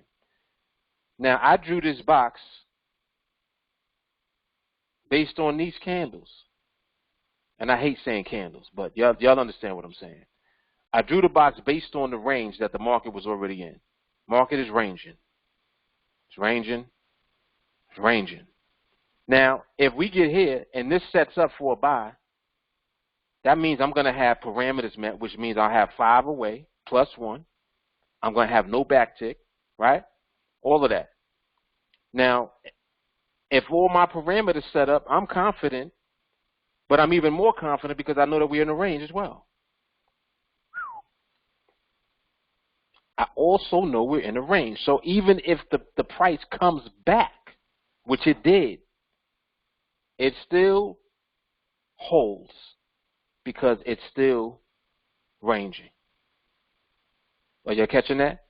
Now I drew this box based on these candles. And I hate saying candles, but y'all understand what I'm saying. I drew the box based on the range that the market was already in. Market is ranging. It's ranging. It's ranging. Now, if we get here and this sets up for a buy, that means I'm going to have parameters met, which means I'll have 5 away, plus 1. I'm going to have no backtick, right? All of that. Now, if all my parameters set up, I'm confident, but I'm even more confident because I know that we're in the range as well. I also know we're in a range. So even if the price comes back, which it did, it still holds because it's still ranging. Are you catching that?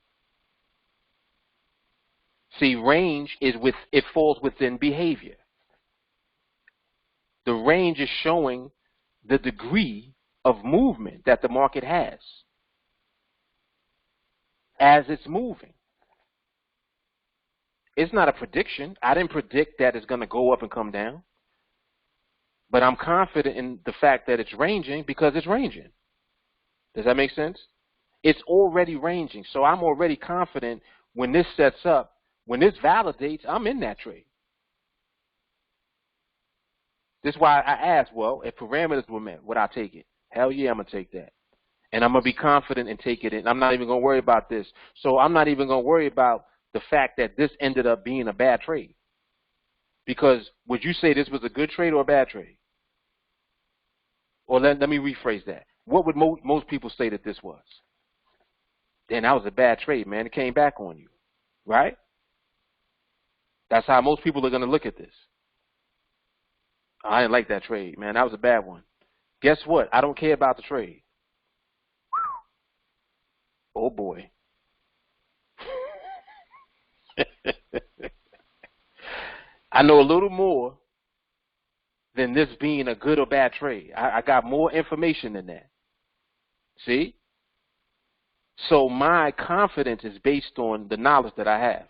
See, range is it falls within behavior. The range is showing the degree of movement that the market has as it's moving. It's not a prediction. I didn't predict that it's going to go up and come down. But I'm confident in the fact that it's ranging because it's ranging. Does that make sense? It's already ranging. So I'm already confident when this sets up, when this validates, I'm in that trade. This is why I asked, well, if parameters were met, would I take it? Hell yeah, I'm going to take that. And I'm going to be confident and take it in. I'm not even going to worry about this. So I'm not even going to worry about the fact that this ended up being a bad trade. Because would you say this was a good trade or a bad trade? Or let me rephrase that. What would most people say that this was? Then that was a bad trade, man. It came back on you, right? That's how most people are going to look at this. I didn't like that trade, man. That was a bad one. Guess what? I don't care about the trade. Oh, boy. I know a little more than this being a good or bad trade. I got more information than that. See? So my confidence is based on the knowledge that I have.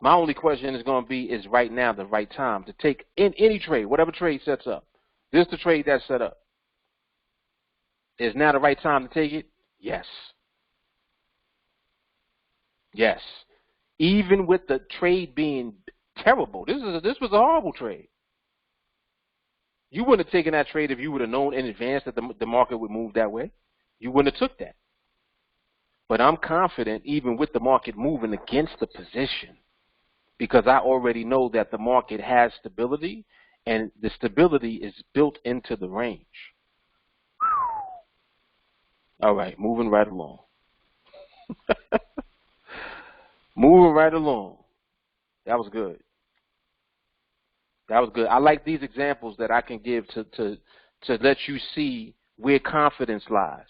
My only question is going to be, is right now the right time to take in any trade, whatever trade sets up. This is the trade that's set up. Is now the right time to take it? Yes. Yes. Even with the trade being terrible. This was a horrible trade. You wouldn't have taken that trade if you would have known in advance that the market would move that way. You wouldn't have took that. But I'm confident even with the market moving against the position because I already know that the market has stability and the stability is built into the range. All right, moving right along. Moving right along. That was good. That was good. I like these examples that I can give to let you see where confidence lies.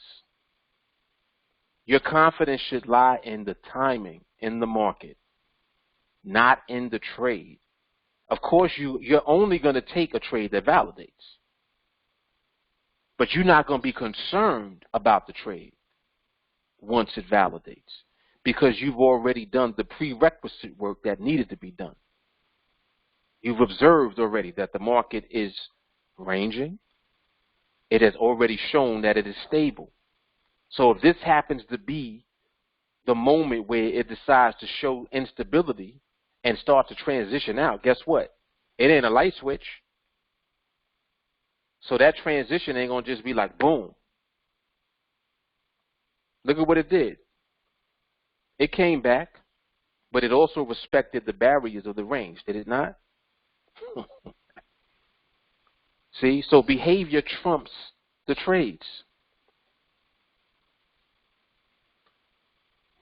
Your confidence should lie in the timing in the market, not in the trade. Of course, you're only going to take a trade that validates. But you're not going to be concerned about the trade once it validates because you've already done the prerequisite work that needed to be done. You've observed already that the market is ranging. It has already shown that it is stable. So if this happens to be the moment where it decides to show instability and start to transition out, guess what? It ain't a light switch. So that transition ain't going to just be like, boom. Look at what it did. It came back, but it also respected the barriers of the range, did it not? See, so behavior trumps the trades.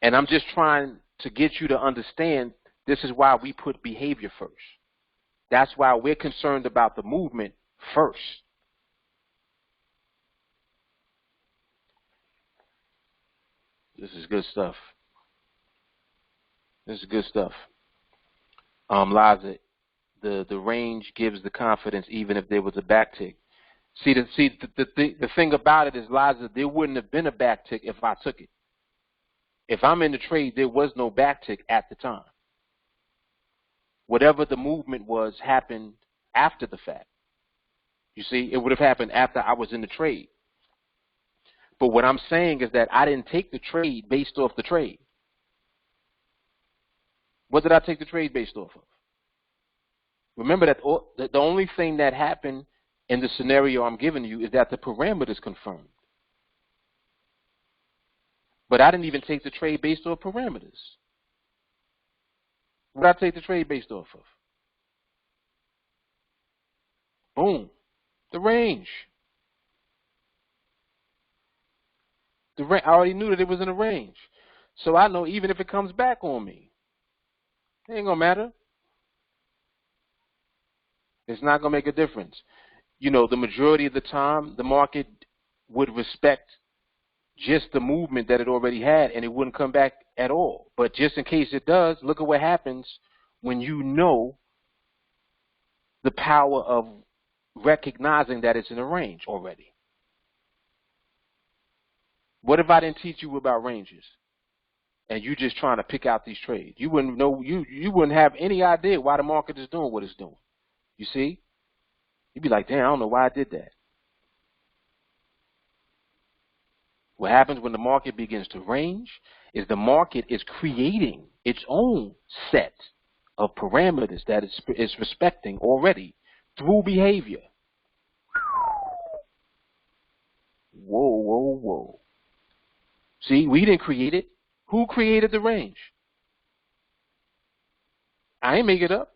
And I'm just trying to get you to understand this is why we put behavior first. That's why we're concerned about the movement first. This is good stuff. This is good stuff. Liza, the range gives the confidence even if there was a backtick. The thing about it is, Liza, there wouldn't have been a backtick if I took it. If I'm in the trade, there was no backtick at the time. Whatever the movement was happened after the fact. You see, it would have happened after I was in the trade. But what I'm saying is that I didn't take the trade based off the trade. What did I take the trade based off of? Remember that the only thing that happened in the scenario I'm giving you is that the parameters confirmed. But I didn't even take the trade based off parameters. What did I take the trade based off of? Boom. The range. I already knew that it was in a range. So I know even if it comes back on me, it ain't going to matter. It's not going to make a difference. You know, the majority of the time, the market would respect just the movement that it already had, and it wouldn't come back at all. But just in case it does, look at what happens when you know the power of recognizing that it's in a range already. What if I didn't teach you about ranges and you just trying to pick out these trades? You wouldn't know, you wouldn't have any idea why the market is doing what it's doing. You see? You'd be like, damn, I don't know why I did that. What happens when the market begins to range is the market is creating its own set of parameters that it's respecting already through behavior. Whoa, whoa, whoa. See, we didn't create it. Who created the range? I didn't make it up.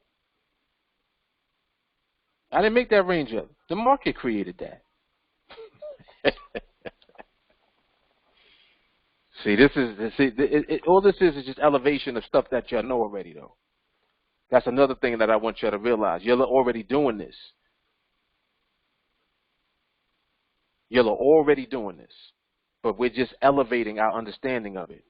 I didn't make that range up. The market created that. See, all this is just elevation of stuff that y'all know already, though. That's another thing that I want y'all to realize. You're already doing this. You're already doing this. But we're just elevating our understanding of it.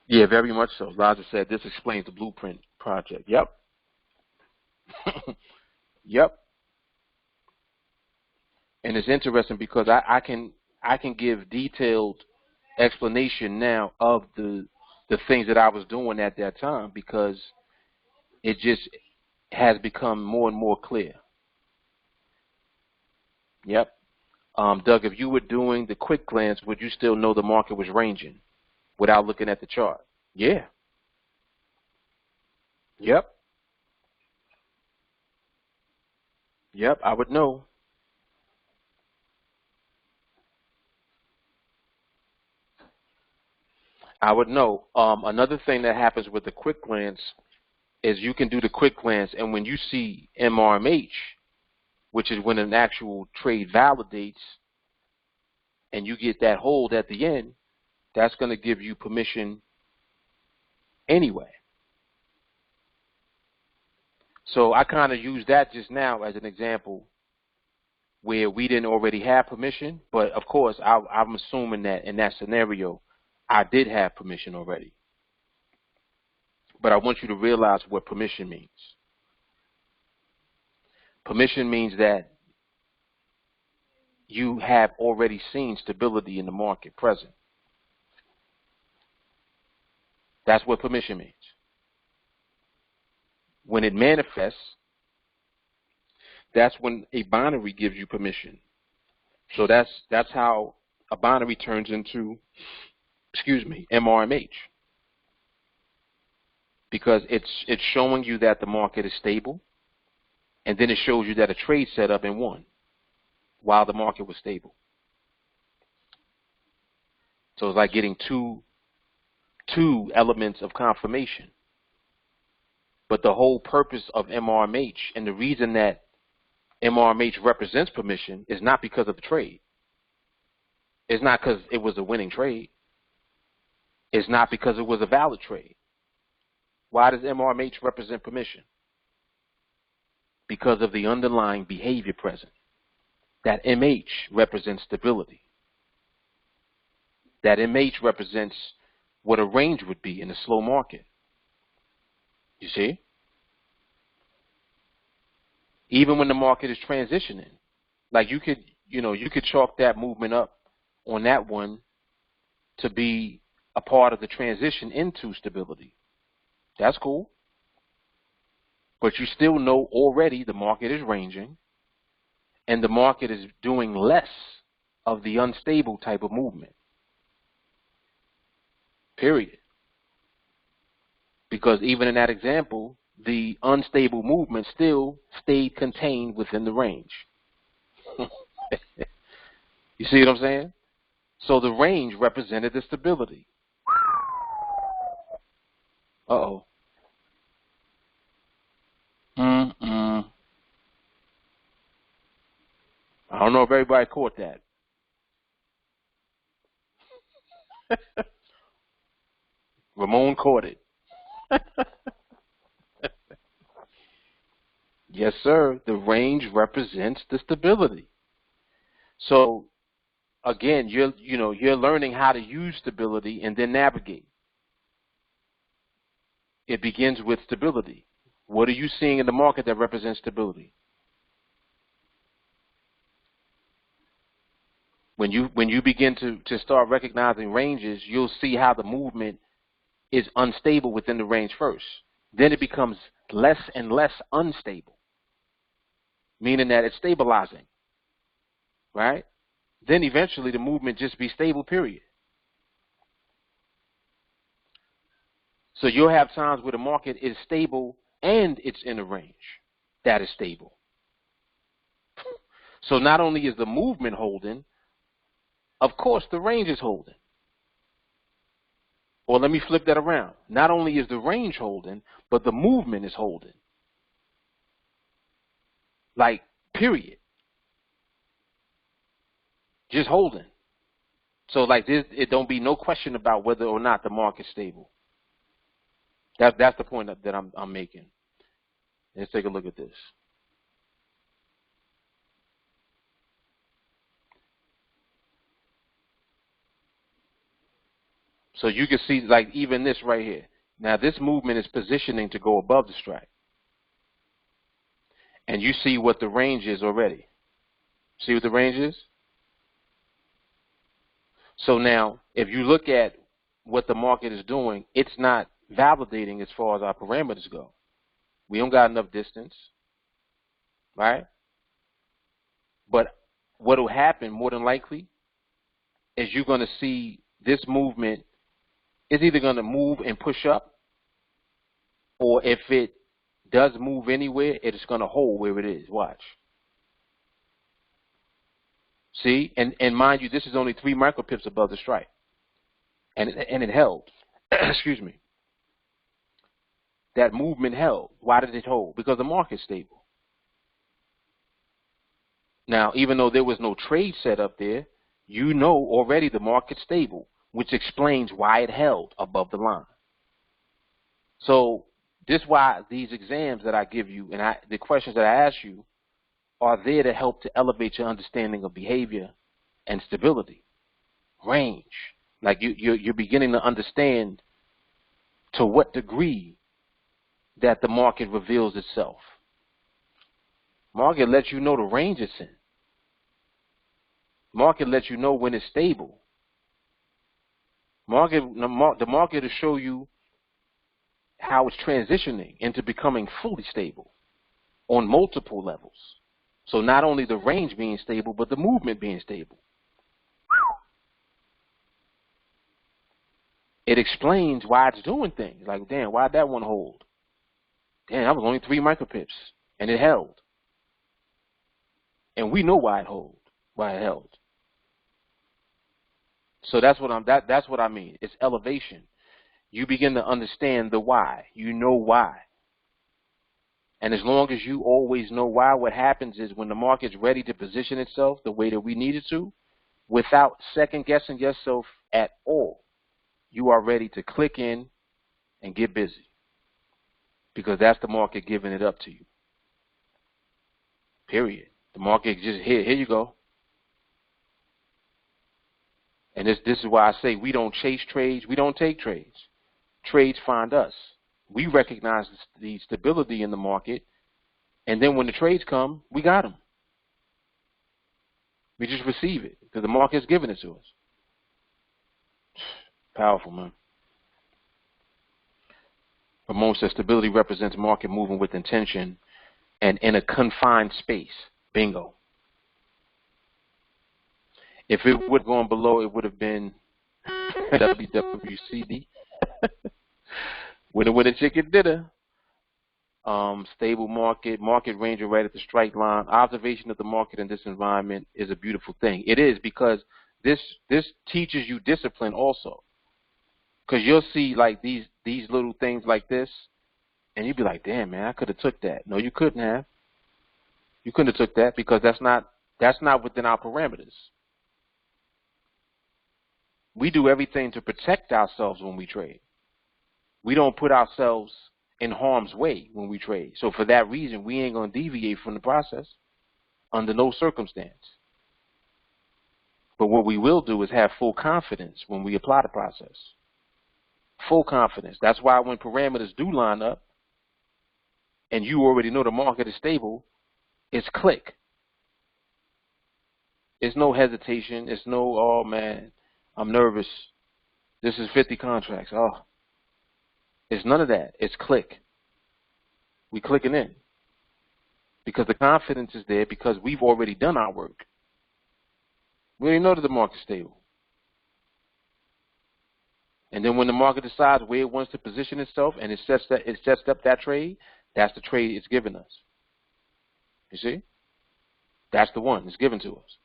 Yeah, very much so. Liza said this explains the blueprint project. Yep. Yep. And it's interesting because I can give detailed explanation now of the things that I was doing at that time because it just has become more and more clear. Yep. Doug, if you were doing the quick glance, would you still know the market was ranging without looking at the chart? Yeah. Yep. Yep, I would know. I would know. Another thing that happens with the quick glance is you can do the quick glance, and when you see MRMH, which is when an actual trade validates, and you get that hold at the end, that's going to give you permission anyway. So I kind of used that just now as an example where we didn't already have permission, but of course I'm assuming that in that scenario I did have permission already. But I want you to realize what permission means. Permission means that you have already seen stability in the market present. That's what permission means. When it manifests, that's when a binary gives you permission. So that's how a binary turns into MRMH, because it's showing you that the market is stable, and then it shows you that a trade set up and won while the market was stable. So it's like getting two elements of confirmation. But the whole purpose of MRMH, and the reason that MRMH represents permission, is not because of the trade. It's not because it was a winning trade. It's not because it was a valid trade. Why does MRMH represent permission? Because of the underlying behavior present. That MH represents stability. That MH represents what a range would be in a slow market. You see? Even when the market is transitioning, like you could chalk that movement up on that one to be a part of the transition into stability. That's cool. But you still know already the market is ranging, and the market is doing less of the unstable type of movement. Period. Because even in that example, the unstable movement still stayed contained within the range. You see what I'm saying? So the range represented the stability. Uh-oh. I don't know if everybody caught that. Ramon caught it. Yes, sir. The range represents the stability. So again, you're learning how to use stability and then navigate. It begins with stability. What are you seeing in the market that represents stability? When you begin to start recognizing ranges, you'll see how the movement is unstable within the range first. Then it becomes less and less unstable, meaning that it's stabilizing, right? Then eventually the movement just be stable, period. So you'll have times where the market is stable and it's in a range that is stable. So not only is the movement holding, of course the range is holding. Or let me flip that around. Not only is the range holding, but the movement is holding. Like, period. Just holding. So like this, it don't be no question about whether or not the market's stable. That's the point that I'm making. Let's take a look at this. So you can see, like, even this right here. Now this movement is positioning to go above the strike. And you see what the range is already. See what the range is? So now, if you look at what the market is doing, it's not validating as far as our parameters go. We don't got enough distance, right? But what will happen more than likely is you're going to see this movement is either going to move and push up, or if it does move anywhere, it is going to hold where it is. Watch. See? And mind you, this is only 3 micropips above the strike. And it held. Excuse me. That movement held. Why did it hold? Because the market's stable. Now, even though there was no trade set up there, you know already the market's stable, which explains why it held above the line. So this is why these exams that I give you and the questions that I ask you are there to help to elevate your understanding of behavior and stability, range. Like you're beginning to understand to what degree that the market reveals itself. Market lets you know the range it's in. Market lets you know when it's stable. The market will show you how it's transitioning into becoming fully stable on multiple levels. So not only the range being stable, but the movement being stable. it explains why it's doing things. Like, damn, why'd that one hold? Damn, that was only 3 micropips, and it held. And we know why it held. So that's what that's what I mean. It's elevation. You begin to understand the why. You know why. And as long as you always know why, what happens is when the market's ready to position itself the way that we need it to, without second guessing yourself at all, you are ready to click in and get busy. Because that's the market giving it up to you. Period. The market just, here you go. And this is why I say we don't chase trades, we don't take trades. Trades find us. We recognize the stability in the market, and then when the trades come, we got them. We just receive it because the market's giving it to us. Powerful, man. Ramon says stability represents market moving with intention and in a confined space. Bingo. If it would have gone below, it would have been WWCD. Winner, chicken dinner. Stable market ranging right at the strike line. Observation of the market in this environment is a beautiful thing. It is, because this teaches you discipline also. Because you'll see like these little things like this, and you'll be like, damn, man, I could have took that. No, you couldn't have. You couldn't have took that because that's not within our parameters. We do everything to protect ourselves when we trade. We don't put ourselves in harm's way when we trade. So for that reason, we ain't going to deviate from the process under no circumstance. But what we will do is have full confidence when we apply the process. Full confidence. That's why when parameters do line up and you already know the market is stable, it's click. It's no hesitation. It's no, oh, man, I'm nervous. This is 50 contracts. Oh. It's none of that. It's click. We clicking in. Because the confidence is there because we've already done our work. We already know that the market's stable. And then when the market decides where it wants to position itself and it sets up that trade, that's the trade it's given us. You see? That's the one it's given to us.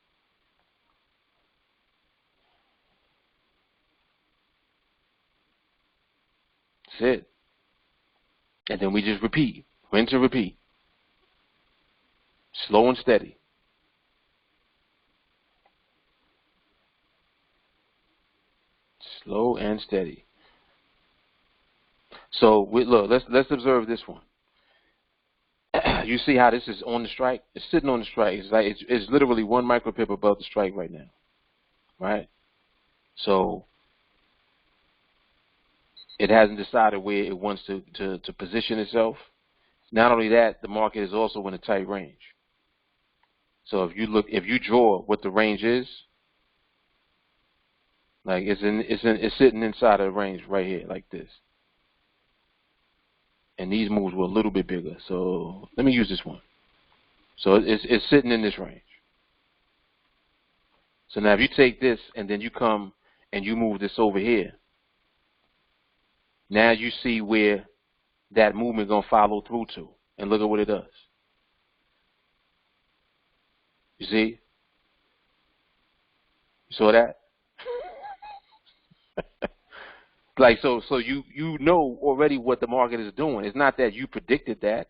That's it. And then we just repeat. Rinse and repeat. Slow and steady. Slow and steady. So look, let's observe this one. You see how this is on the strike? It's sitting on the strike. It's like it's literally 1 micropip above the strike right now, right? So it hasn't decided where it wants to position itself. Not only that, the market is also in a tight range. So if you draw what the range is, like it's sitting inside of the range right here, like this. And these moves were a little bit bigger. So let me use this one. So it's sitting in this range. So now if you take this and then you come and you move this over here, now you see where that movement gonna follow through to, and look at what it does. You see? You saw that? Like so you know already what the market is doing. It's not that you predicted that.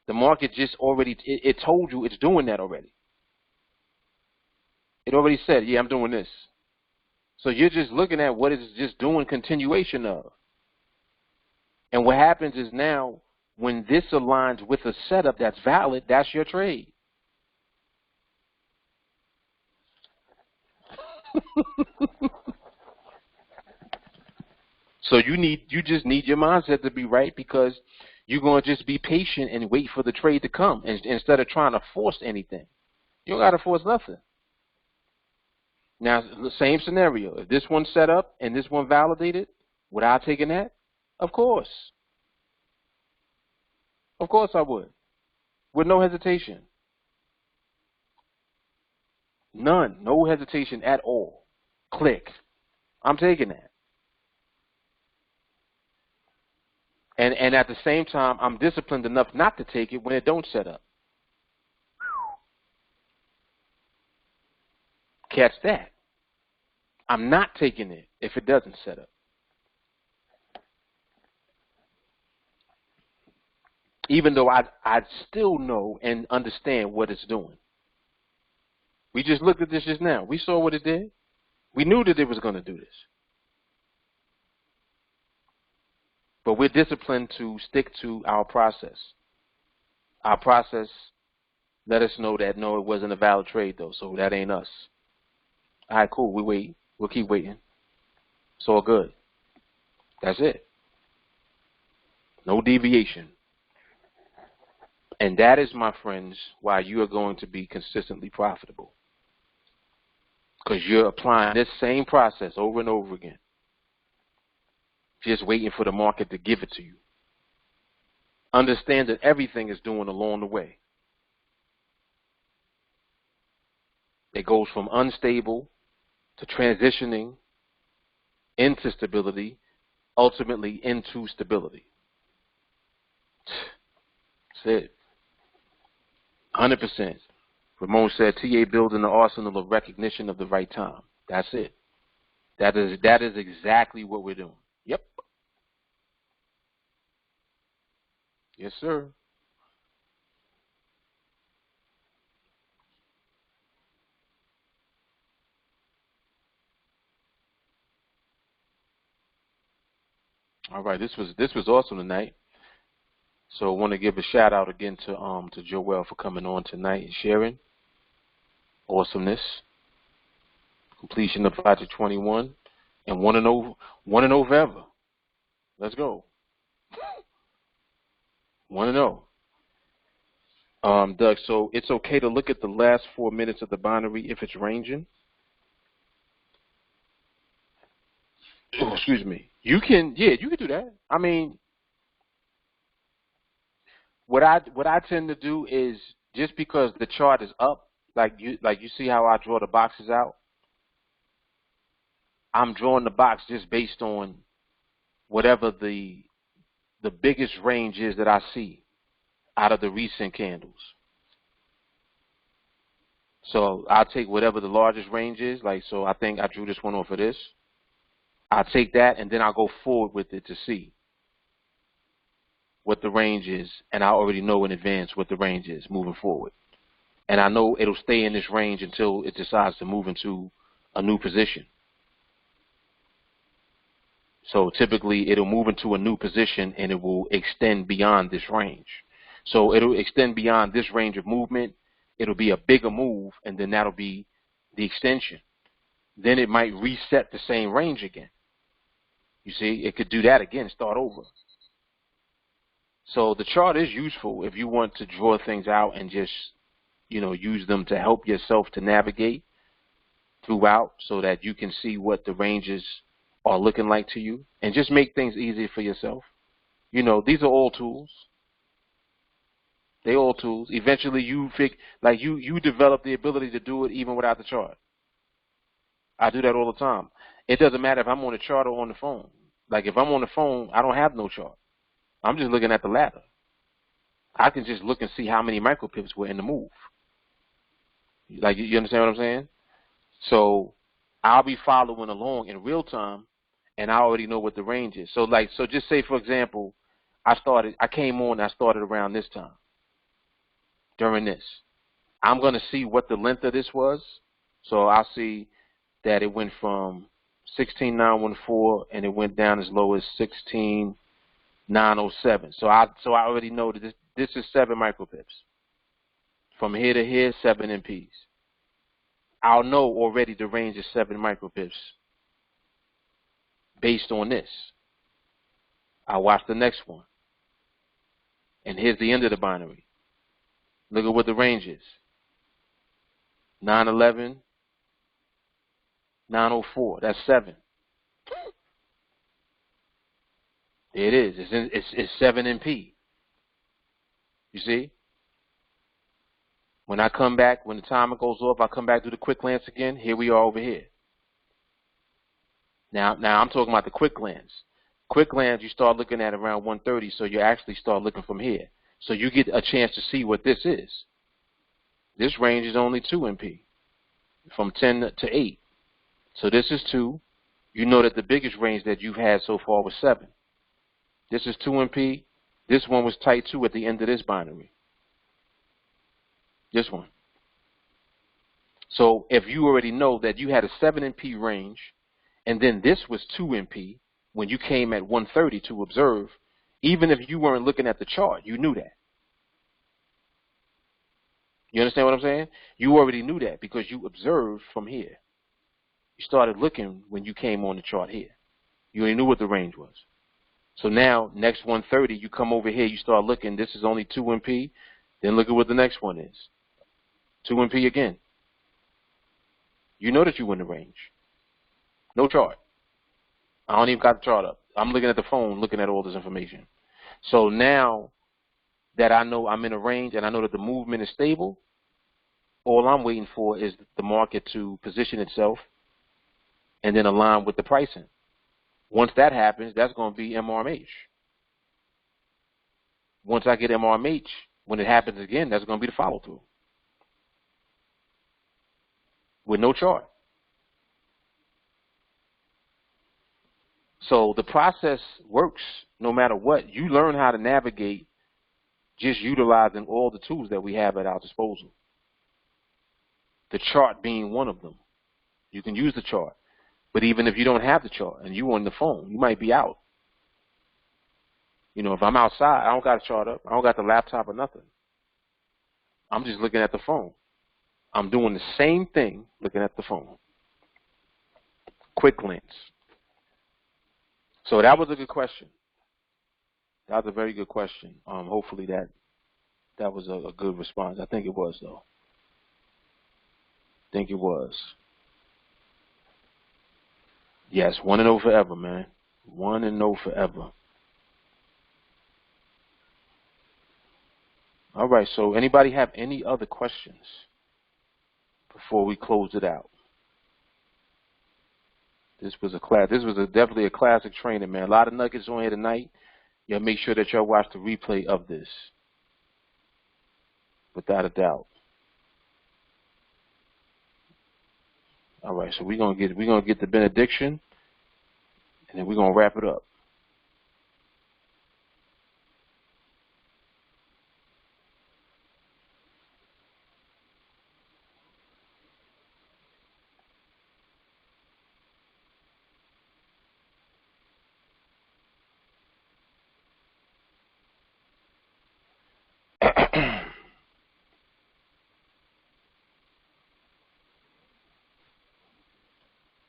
The market just already it told you it's doing that already. It already said, yeah, I'm doing this. So you're just looking at what it's just doing continuation of. And what happens is now, when this aligns with a setup that's valid, that's your trade. So you just need your mindset to be right, because you're going to just be patient and wait for the trade to come instead of trying to force anything. You don't got to force nothing. Now, the same scenario. If this one set up and this one validated, would I have taken that? Of course. Of course I would. With no hesitation. None. No hesitation at all. Click. I'm taking that. And at the same time, I'm disciplined enough not to take it when it don't set up. Catch that. I'm not taking it if it doesn't set up. Even though I still know and understand what it's doing. We just looked at this just now. We saw what it did. We knew that it was going to do this. But we're disciplined to stick to our process. Our process let us know that, no, it wasn't a valid trade, though, so that ain't us. All right, cool. We wait. We'll keep waiting. It's all good. That's it. No deviation. And that is, my friends, why you are going to be consistently profitable. Because you're applying this same process over and over again. Just waiting for the market to give it to you. Understand that everything is doing along the way. It goes from unstable to transitioning into stability, ultimately into stability. That's it. 100%. Ramon said, TA building the arsenal of recognition of the right time. That's it. That is exactly what we're doing. Yep. Yes, sir. All right, this was awesome tonight. So I want to give a shout out again to Joel for coming on tonight and sharing. Awesomeness. Completion of Project 21 and 1-0 forever. Let's go. 1-0. Doug, so it's okay to look at the last 4 minutes of the binary if it's ranging? Oh, excuse me. You can do that. I mean, what I tend to do is, just because the chart is up, like you see how I draw the boxes out, I'm drawing the box just based on whatever the biggest range is that I see out of the recent candles. So I'll take whatever the largest range is. Like, so I think I drew this one off of this. I'll take that, and then I'll go forward with it to see what the range is, and I already know in advance what the range is moving forward. And I know it'll stay in this range until it decides to move into a new position. So typically it'll move into a new position and it will extend beyond this range. So it'll extend beyond this range of movement. It'll be a bigger move, and then that'll be the extension. Then it might reset the same range again. You see, it could do that again, start over. So the chart is useful if you want to draw things out and just, use them to help yourself to navigate throughout, so that you can see what the ranges are looking like to you, and just make things easier for yourself. These are all tools. They all tools. Eventually you develop the ability to do it even without the chart. I do that all the time. It doesn't matter if I'm on the chart or on the phone. Like, if I'm on the phone, I don't have no chart. I'm just looking at the ladder. I can just look and see how many micropips were in the move. Like, you understand what I'm saying? So I'll be following along in real time, and I already know what the range is. So just say, for example, I came on, I started around this time. During this, I'm going to see what the length of this was. So I'll see that it went from 16,914 and it went down as low as 16,907. So I already know that this is 7 micropips. From here to here, 7 MPs. I'll know already the range is 7 micropips based on this. I'll watch the next one. And here's the end of the binary. Look at what the range is. 911, 904. That's 7. There it is. It's 7 MP. You see? When I come back, when the timer goes off, I come back to the quick glance again. Here we are over here. Now I'm talking about the quick glance. Quick glance, you start looking at around 130, so you actually start looking from here. So you get a chance to see what this is. This range is only 2 MP, from 10 to 8. So this is 2. You know that the biggest range that you've had so far was 7. This is 2 MP. This one was tight 2 at the end of this binary. This one. So if you already know that you had a 7 MP range, and then this was 2 MP, when you came at 130 to observe, even if you weren't looking at the chart, you knew that. You understand what I'm saying? You already knew that because you observed from here. You started looking when you came on the chart here. You already knew what the range was. So now, next 130, you come over here, you start looking. This is only 2 MP. Then look at what the next one is. 2 MP again. You know that you're in the range. No chart. I don't even got the chart up. I'm looking at the phone, looking at all this information. So now that I know I'm in a range and I know that the movement is stable, all I'm waiting for is the market to position itself and then align with the pricing. Once that happens, that's going to be MRMH. Once I get MRMH, when it happens again, that's going to be the follow-through with no chart. So the process works no matter what. You learn how to navigate just utilizing all the tools that we have at our disposal. The chart being one of them. You can use the chart. But even if you don't have the chart and you're on the phone, you might be out. You know, if I'm outside, I don't got a chart up. I don't got the laptop or nothing. I'm just looking at the phone. I'm doing the same thing looking at the phone. Quick glance. So that was a good question. That was a very good question. Hopefully that was a good response. I think it was, though. I think it was. Yes, 1-0 forever, man. 1-0 forever. All right, so anybody have any other questions before we close it out? This was definitely a classic training, man. A lot of nuggets on here tonight. Yeah, make sure that y'all watch the replay of this. Without a doubt. All right, so we're gonna get the benediction, and then we're gonna wrap it up.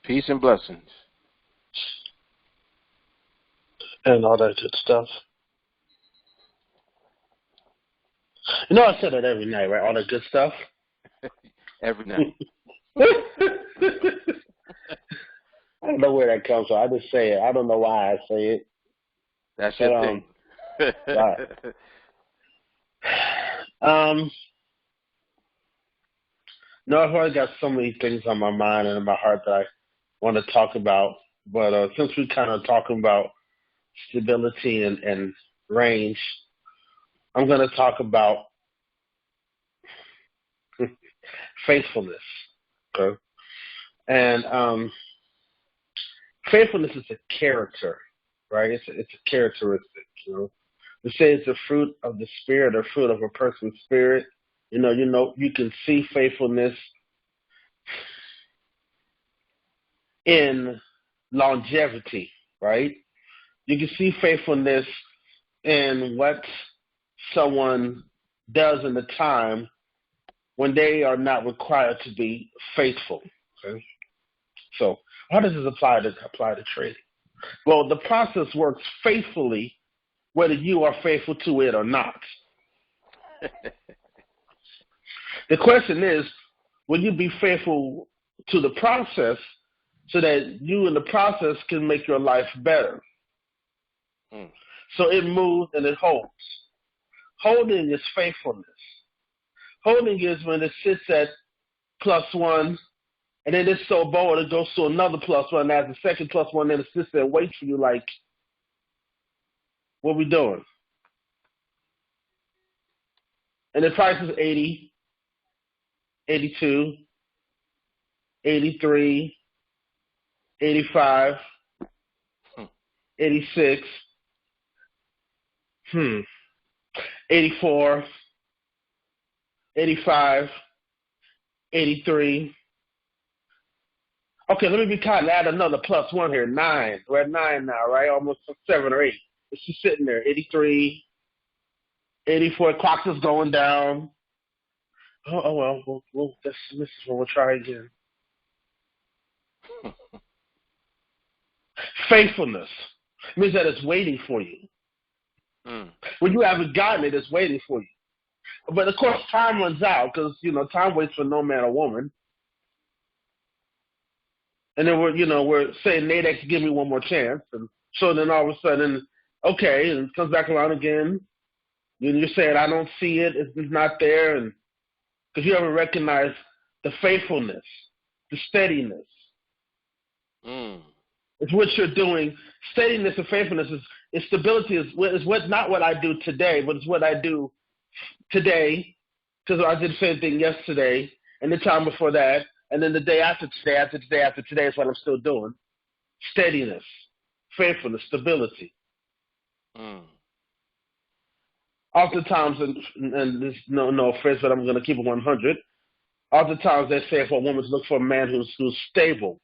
Peace and blessings. And all that good stuff. You know, I said it every night, right? All that good stuff. Every night. I don't know where that comes from. I just say it. I don't know why I say it. That's your thing. No, I've already got so many things on my mind and in my heart that I want to talk about. But since we're kind of talking about stability and range, I'm going to talk about faithfulness. Okay? And faithfulness is a character, right? It's a characteristic, you know. They say it's the fruit of the spirit or fruit of a person's spirit. You know, you can see faithfulness in longevity, right? You can see faithfulness in what someone does in the time when they are not required to be faithful. Okay? So how does this apply to trading? Well, the process works faithfully whether you are faithful to it or not. The question is, will you be faithful to the process so that you in the process can make your life better? So it moves and it holds. Holding is faithfulness. Holding is when it sits at +1, and then it's so bold it goes to another +1, and adds a second +1, then it sits there and waits for you like, What we doing? And the price is 80, 82, 83, 85, 86, 84, 85, 83. Okay, let me be kind and add another plus one here. 9. We're at 9 now, right? Almost 7 or 8. It's just sitting there. 83, 84. Clock is going down. Oh well. This is what we'll try again. Faithfulness means that it's waiting for you. When you haven't gotten it, it's waiting for you. But of course, time runs out because time waits for no man or woman. And then we're saying, Nadex, give me one more chance. And so then all of a sudden, okay, and it comes back around again. You're saying, I don't see it. It's not there. And because you haven't recognized the faithfulness, the steadiness. It's what you're doing. Steadiness and faithfulness is stability is what not what I do today, but it's what I do today, because I did the same thing yesterday and the time before that. And then the day after today, after today, after today is what I'm still doing. Steadiness, faithfulness, stability. Oftentimes, and this no offense, but I'm going to keep it 100. Oftentimes they say if a woman's look for a man who's stable.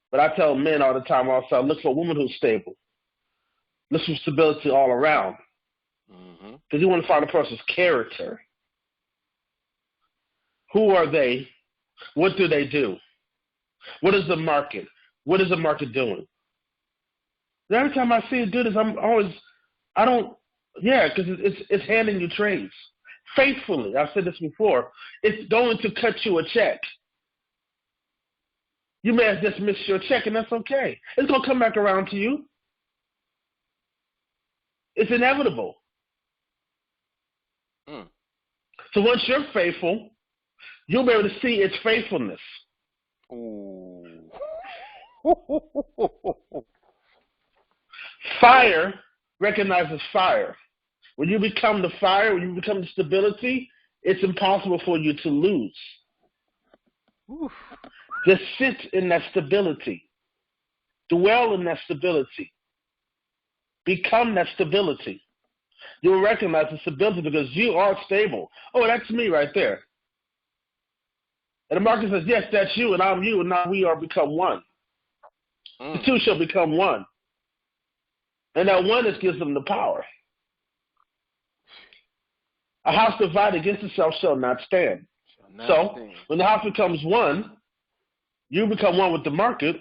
But I tell men all the time also, look for a woman who's stable. Look for stability all around. Because you want to find a person's character. Who are they? What do they do? What is the market? What is the market doing? And every time I see it do this, because it's handing you trades. Faithfully, I've said this before, it's going to cut you a check. You may have just missed your check, and that's okay. It's going to come back around to you. It's inevitable. So once you're faithful, you'll be able to see its faithfulness. Fire recognizes fire. When you become the fire, when you become the stability, it's impossible for you to lose. Just sit in that stability. Dwell in that stability. Become that stability. You will recognize the stability because you are stable. Oh, that's me right there. And the market says, yes, that's you, and I'm you, and now we are become one. The two shall become one. And that oneness gives them the power. A house divided against itself shall not stand. When the house becomes one, you become one with the market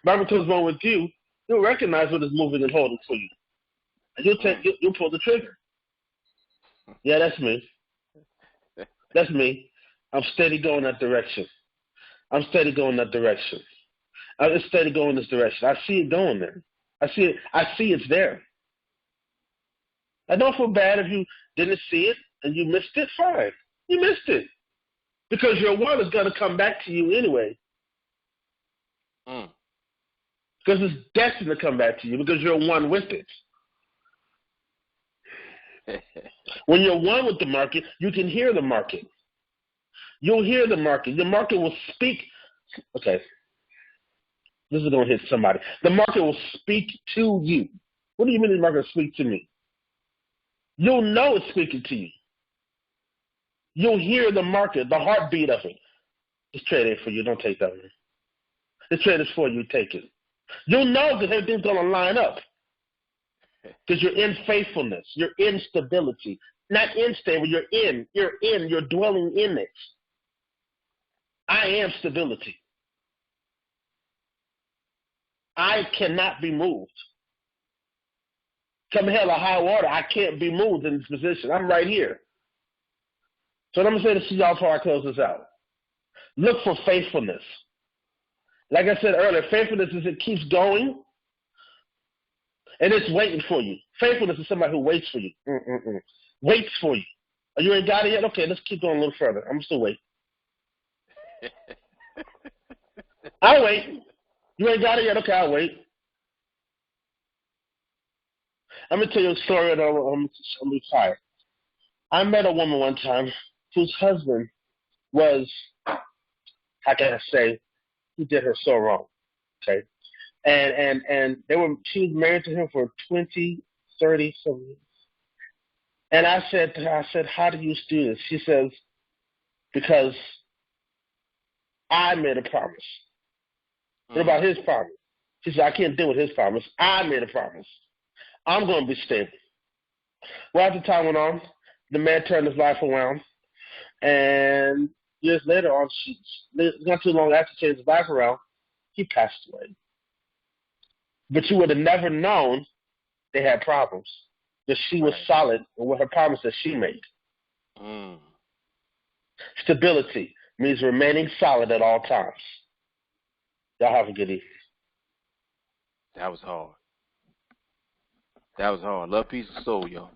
becomes one with you, you'll recognize what is moving and holding for you. And you'll pull the trigger. Yeah, that's me. That's me. I'm steady going that direction. I'm steady going that direction. I'm steady going this direction. I see it going there. I see it's there. I don't feel bad if you didn't see it and you missed it. Fine. You missed it. Because your one is going to come back to you anyway. Because it's destined to come back to you because you're one with it. When you're one with the market, you can hear the market. You'll hear the market. The market will speak. Okay. This is going to hit somebody. The market will speak to you. What do you mean the market will speak to me? You'll know it's speaking to you. You'll hear the market, the heartbeat of it. This trade ain't for you. Don't take that one. This trade is for you. Take it. You'll know because everything's going to line up. Because you're in faithfulness. You're in stability. Not unstable. You're in. You're dwelling in it. I am stability. I cannot be moved. Come hell or high water, I can't be moved in this position. I'm right here. So I'm going to say this to y'all before I close this out. Look for faithfulness. Like I said earlier, faithfulness is it keeps going and it's waiting for you. Faithfulness is somebody who waits for you. Waits for you. Oh, you ain't got it yet? Okay, let's keep going a little further. I'm still waiting. I'll wait. You ain't got it yet? Okay, I'll wait. Let me tell you a story, and I'm retired. I met a woman one time whose husband was, how can I say, he did her so wrong. Okay, and she was married to him for 20, 30 some years. And I said to her, how do you do this? She says, because I made a promise. What about his promise? She said, I can't deal with his promise. I made a promise. I'm going to be stable. Well, as the time went on, the man turned his life around, and years later on, not too long after he changed his life around, he passed away. But you would have never known they had problems, that she was solid with her promise that she made. Stability means remaining solid at all times. Y'all have a good evening. That was hard. That was hard. Love, peace, and soul, y'all.